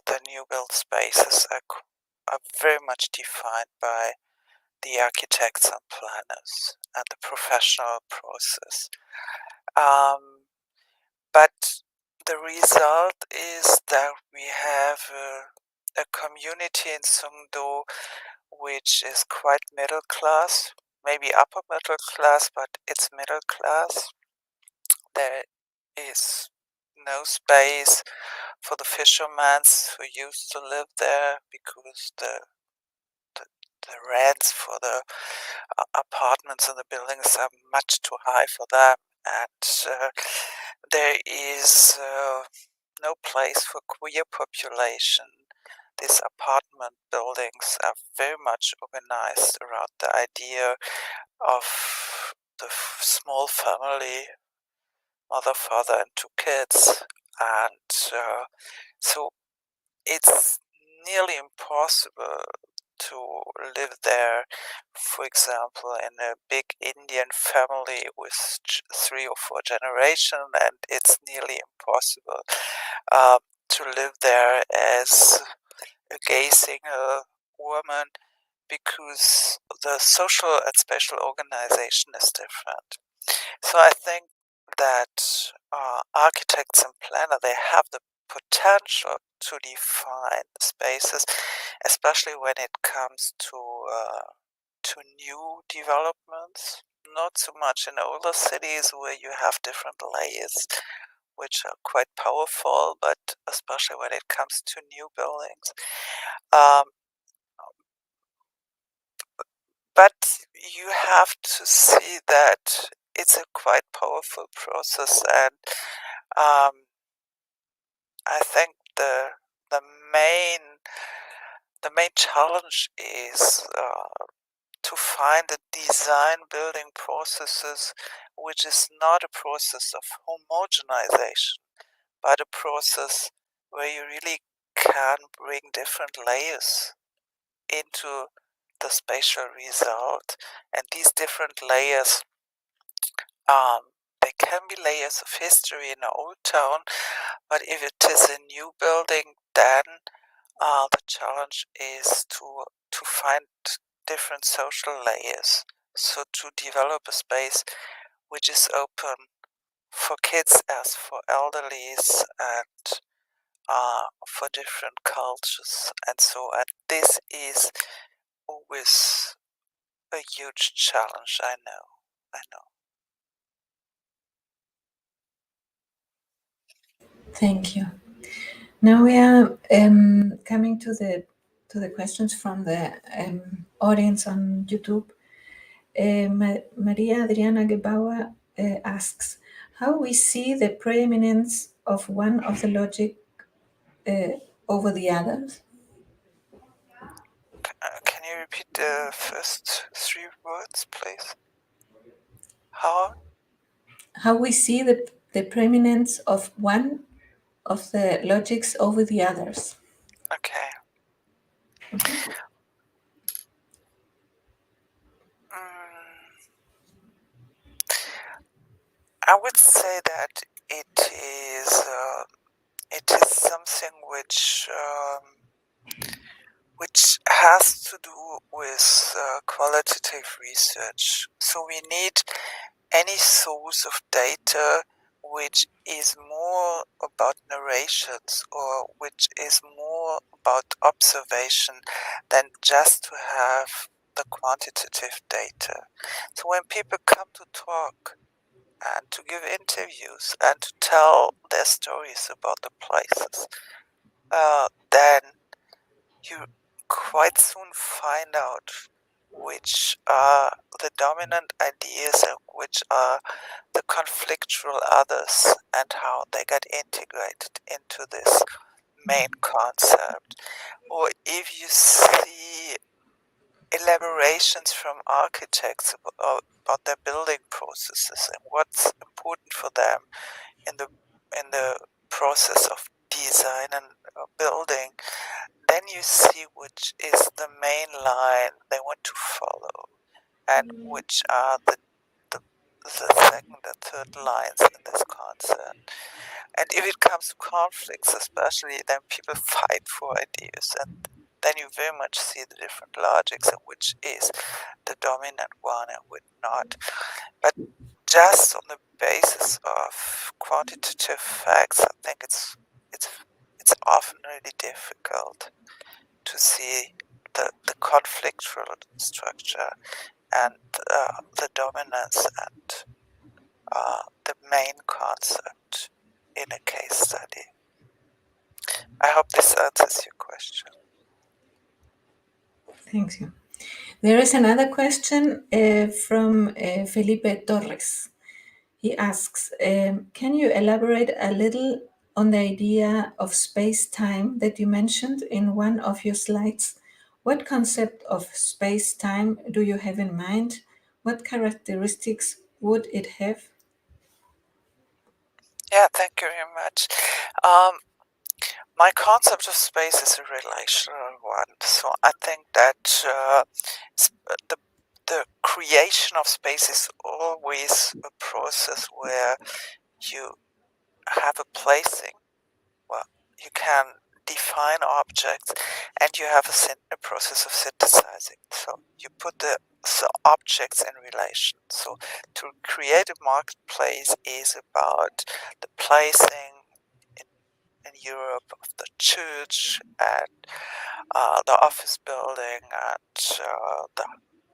the new built spaces are very much defined by the architects and planners and the professional process. But the result is that we have a community in Songdo which is quite middle class, maybe upper middle class, but it's middle class. There is no space for the fishermen who used to live there because the rents for the apartments and the buildings are much too high for them, and there is no place for queer population. These apartment buildings are very much organized around the idea of the small family, mother, father, and two kids, and so it's nearly impossible to live there, for example, in a big Indian family with 3 or 4 generations, and it's nearly impossible to live there as a gay single woman because the social and spatial organization is different. So I think that architects and planners, they have the potential to define spaces, especially when it comes to new developments. Not so much in older cities where you have different layers, which are quite powerful, but especially when it comes to new buildings. Um, but you have to see that it's a quite powerful process, and I think the main the main challenge is to find a design building processes which is not a process of homogenization, but a process where you really can bring different layers into the spatial result. And these different layers, they can be layers of history in an old town, but if it is a new building, then the challenge is to find different social layers. So to develop a space which is open for kids as for elderlies and for different cultures and so on. This is always a huge challenge. I know. I know. Thank you. Now we are coming to the questions from the audience on YouTube. Maria Adriana Gebauer asks how we see the preeminence of one of the logic over the others. Can you repeat the first three words, please? How we see the preeminence of one of the logics over the others. Okay. I would say that it is something which has to do with qualitative research. So we need any source of data which is more about narrations or which is more about observation than just to have the quantitative data. So when people come to talk and to give interviews and to tell their stories about the places, then you quite soon find out which are the dominant ideas and which are the conflictual others and how they get integrated into this main concept. Or if you see elaborations from architects about their building processes and what's important for them in the process of design and building, then you see which is the main line they want to follow and which are the second and third lines in this concept. And if it comes to conflicts, especially, then people fight for ideas, and then you very much see the different logics and which is the dominant one and which not. But just on the basis of quantitative facts, I think it's often really difficult to see the conflictual structure and the dominance and the main concept in a case study. I hope this answers your question. Thank you. There is another question from Felipe Torres. He asks, can you elaborate a little on the idea of space-time that you mentioned in one of your slides? What concept of space-time do you have in mind? What characteristics would it have? Yeah, thank you very much. My concept of space is a relational one, so I think that the creation of space is always a process where you have a placing. Well, you can define objects, and you have a process of synthesizing. So you put the objects in relation. So to create a marketplace is about the placing in Europe of the church and the office building and the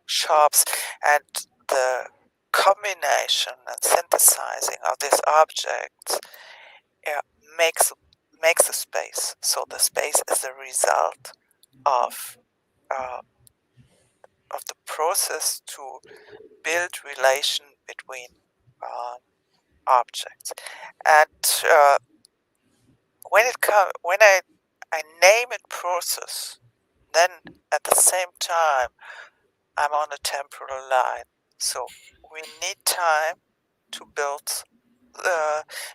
shops, and the combination and synthesizing of these objects makes a space. So the space is the result of of the process to build relation between objects. And when I name it process, then at the same time I'm on a temporal line. So we need time to build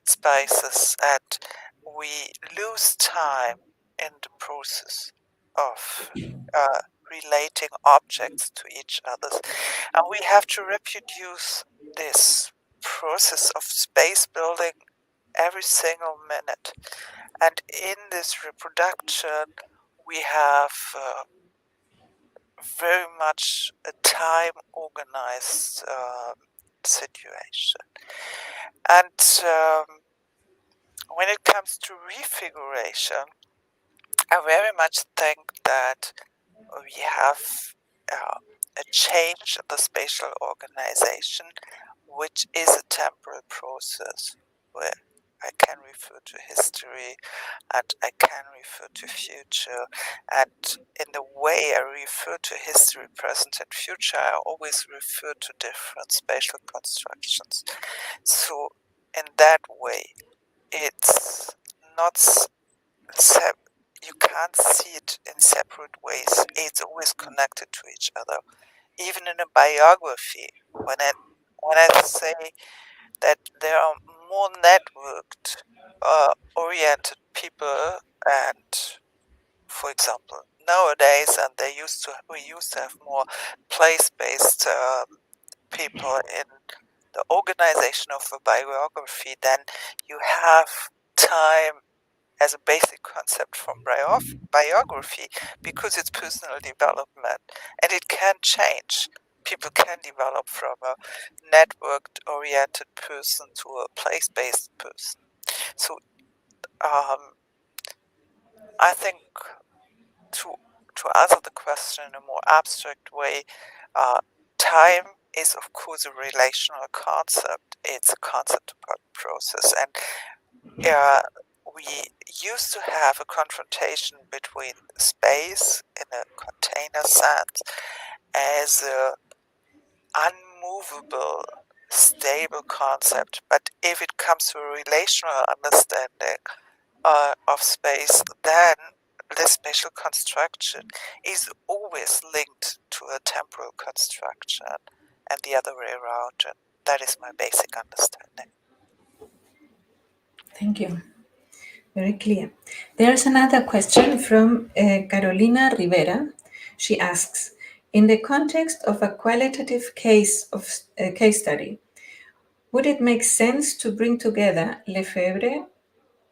spaces, and we lose time in the process of relating objects to each other. And we have to reproduce this process of space building every single minute. And in this reproduction, we have very much a time organized situation. And when it comes to refiguration, I very much think that we have a change in the spatial organization, which is a temporal process where I can refer to history and I can refer to future. And in the way I refer to history, present, and future, I always refer to different spatial constructions. So, in that way, it's not you can't see it in separate ways. It's always connected to each other. Even in a biography, when I say that there are more networked, oriented people, and for example, nowadays, and we used to have more place-based people in the organization of a biography, then you have time as a basic concept from biography because it's personal development and it can change. People can develop from a networked oriented person to a place based person. So I think to answer the question in a more abstract way, time is of course a relational concept. It's a concept about process, and we used to have a confrontation between space in a container sense as a unmovable, stable concept. But if it comes to a relational understanding of space, then the spatial construction is always linked to a temporal construction and the other way around. And that is my basic understanding. Thank you. Very clear. There's another question from Carolina Rivera. She asks, in the context of a qualitative case study, would it make sense to bring together Lefebvre,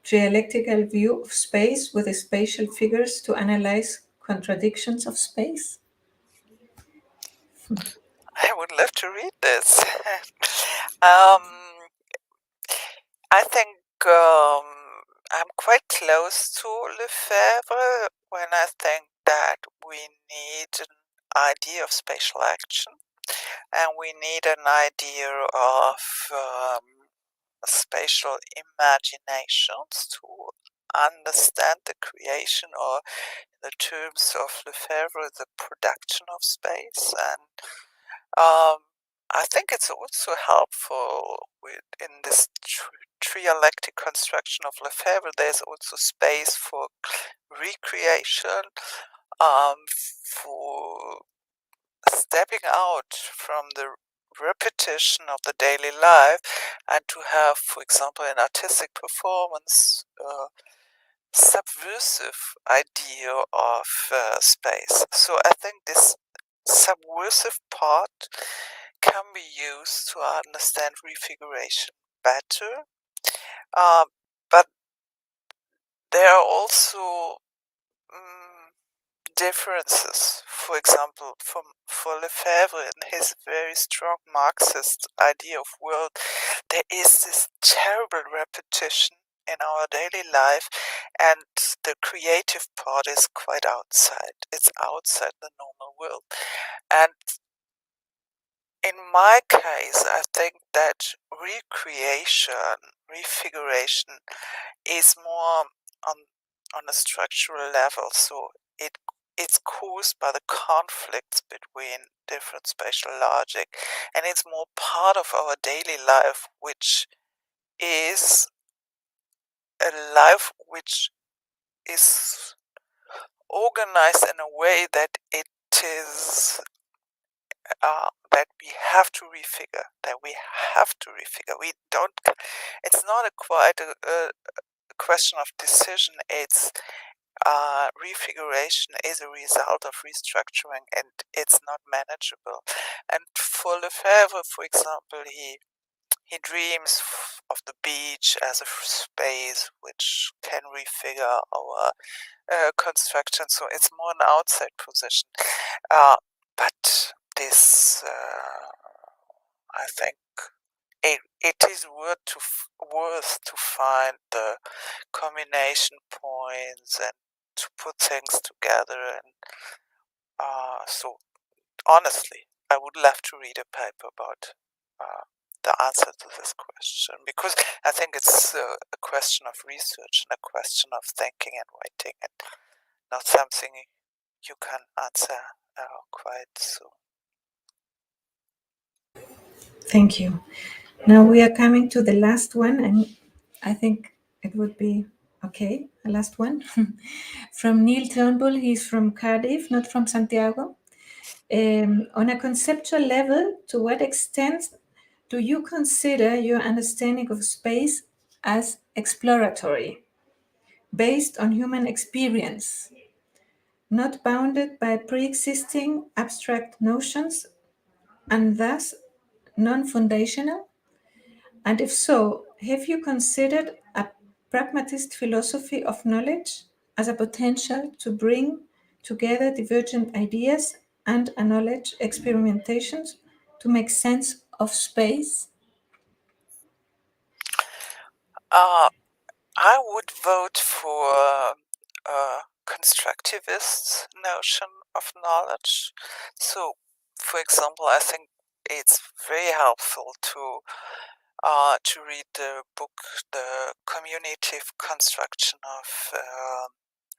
dialectical view of space with the spatial figures to analyze contradictions of space? I would love to read this. I think I'm quite close to Lefebvre when I think that we need an idea of spatial action and we need an idea of spatial imaginations to understand the creation, or in the terms of Lefebvre, the production of space. And I think it's also helpful in this trialectic construction of Lefebvre. There's also space for recreation, for stepping out from the repetition of the daily life, and to have, for example, an artistic performance, subversive idea of space. So I think this subversive part can be used to understand refiguration better. But there are also differences. For example, for Lefebvre and his very strong Marxist idea of world, there is this terrible repetition in our daily life, and the creative part is quite outside. It's outside the normal world. And in my case, I think that refiguration is more on a structural level. So it it's caused by the conflicts between different spatial logic, and it's more part of our daily life, which is a life which is organized in a way that it is that we have to refigure. We don't. It's not a quite a question of decision. It's refiguration is a result of restructuring, and it's not manageable. And for Lefebvre, for example, he dreams of the beach as a space which can refigure our construction. So it's more an outside position. But this, I think, it is worth to find the combination points and to put things together. And so, honestly, I would love to read a paper about the answer to this question, because I think it's a question of research and a question of thinking and writing, and not something you can answer quite soon. Thank you. Now we are coming to the last one, and I think it would be okay, the last one. From Neil Turnbull, he's from Cardiff, not from Santiago. On a conceptual level, to what extent do you consider your understanding of space as exploratory, based on human experience, not bounded by pre-existing abstract notions, and thus non-foundational? And if so, have you considered a pragmatist philosophy of knowledge as a potential to bring together divergent ideas and acknowledge experimentations to make sense of space? I would vote for a constructivist notion of knowledge. So, for example, I think it's very helpful to read the book "The Communicative Construction of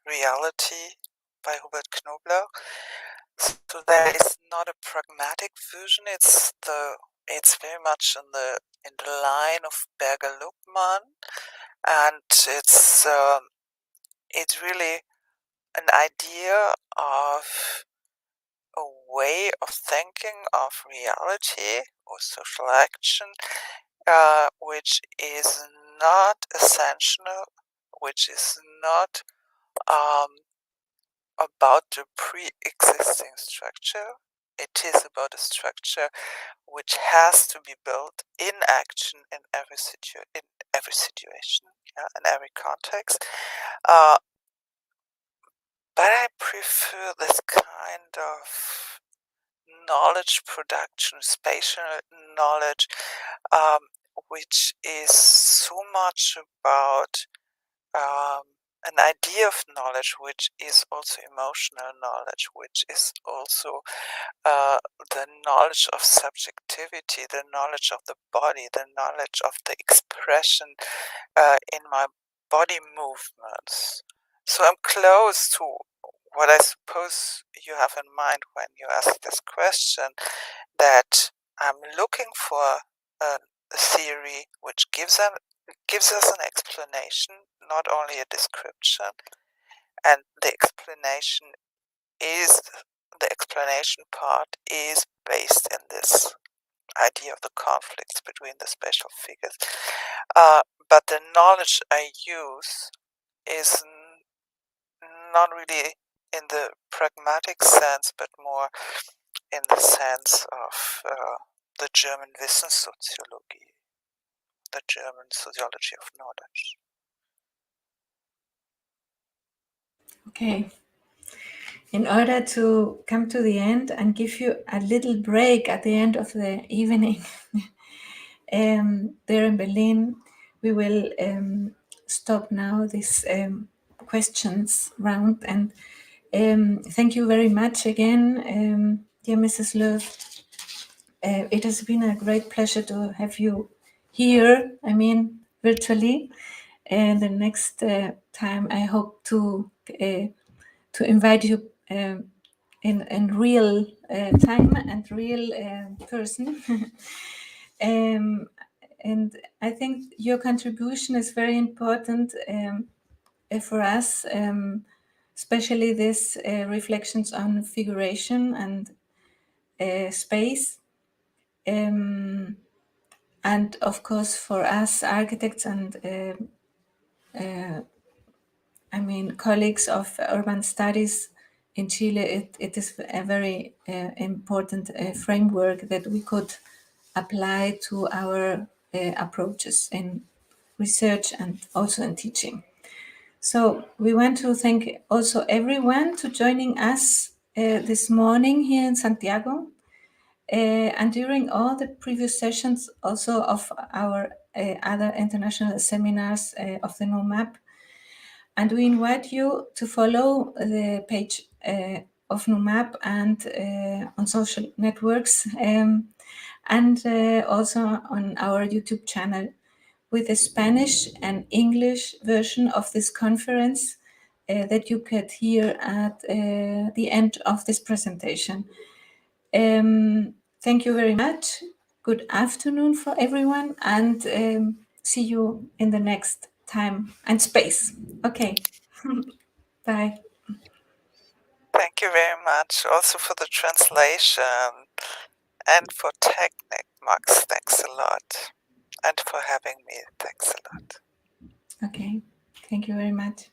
Reality" by Hubert Knobler. So that is not a pragmatic vision. It's very much in the line of Berger-Luckmann, and it's really an idea of a way of thinking of reality or social action, which is not essential, which is not about the pre-existing structure. It is about a structure which has to be built in action in every situation, in every context. But I prefer this kind of knowledge production, spatial knowledge, which is so much about an idea of knowledge, which is also emotional knowledge, which is also the knowledge of subjectivity, the knowledge of the body, the knowledge of the expression in my body movements. So I'm close to what I suppose you have in mind when you ask this question, that I'm looking for a theory which gives us an explanation, not only a description, and the explanation part is based in this idea of the conflicts between the spatial figures. But the knowledge I use is not really in the pragmatic sense, but more in the sense of the German Wissenssoziologie, the German sociology of knowledge. Okay. In order to come to the end and give you a little break at the end of the evening, there in Berlin, we will stop now this questions round. And thank you very much again, dear Mrs. Löw. It has been a great pleasure to have you here, virtually. And the next time, I hope to invite you in real time and real person. And I think your contribution is very important for us, especially this reflections on figuration and space. And of course, for us architects and colleagues of urban studies in Chile, it is a very important framework that we could apply to our approaches in research and also in teaching. So we want to thank also everyone to joining us this morning here in Santiago. And during all the previous sessions also of our other international seminars of the NUMAP. And we invite you to follow the page of NUMAP and on social networks and also on our YouTube channel with a Spanish and English version of this conference that you could hear at the end of this presentation. Thank you very much. Good afternoon for everyone, and see you in the next time and space. Okay. Bye. Thank you very much also for the translation and for technique, Max. Thanks a lot. And for having me. Thanks a lot. Okay. Thank you very much.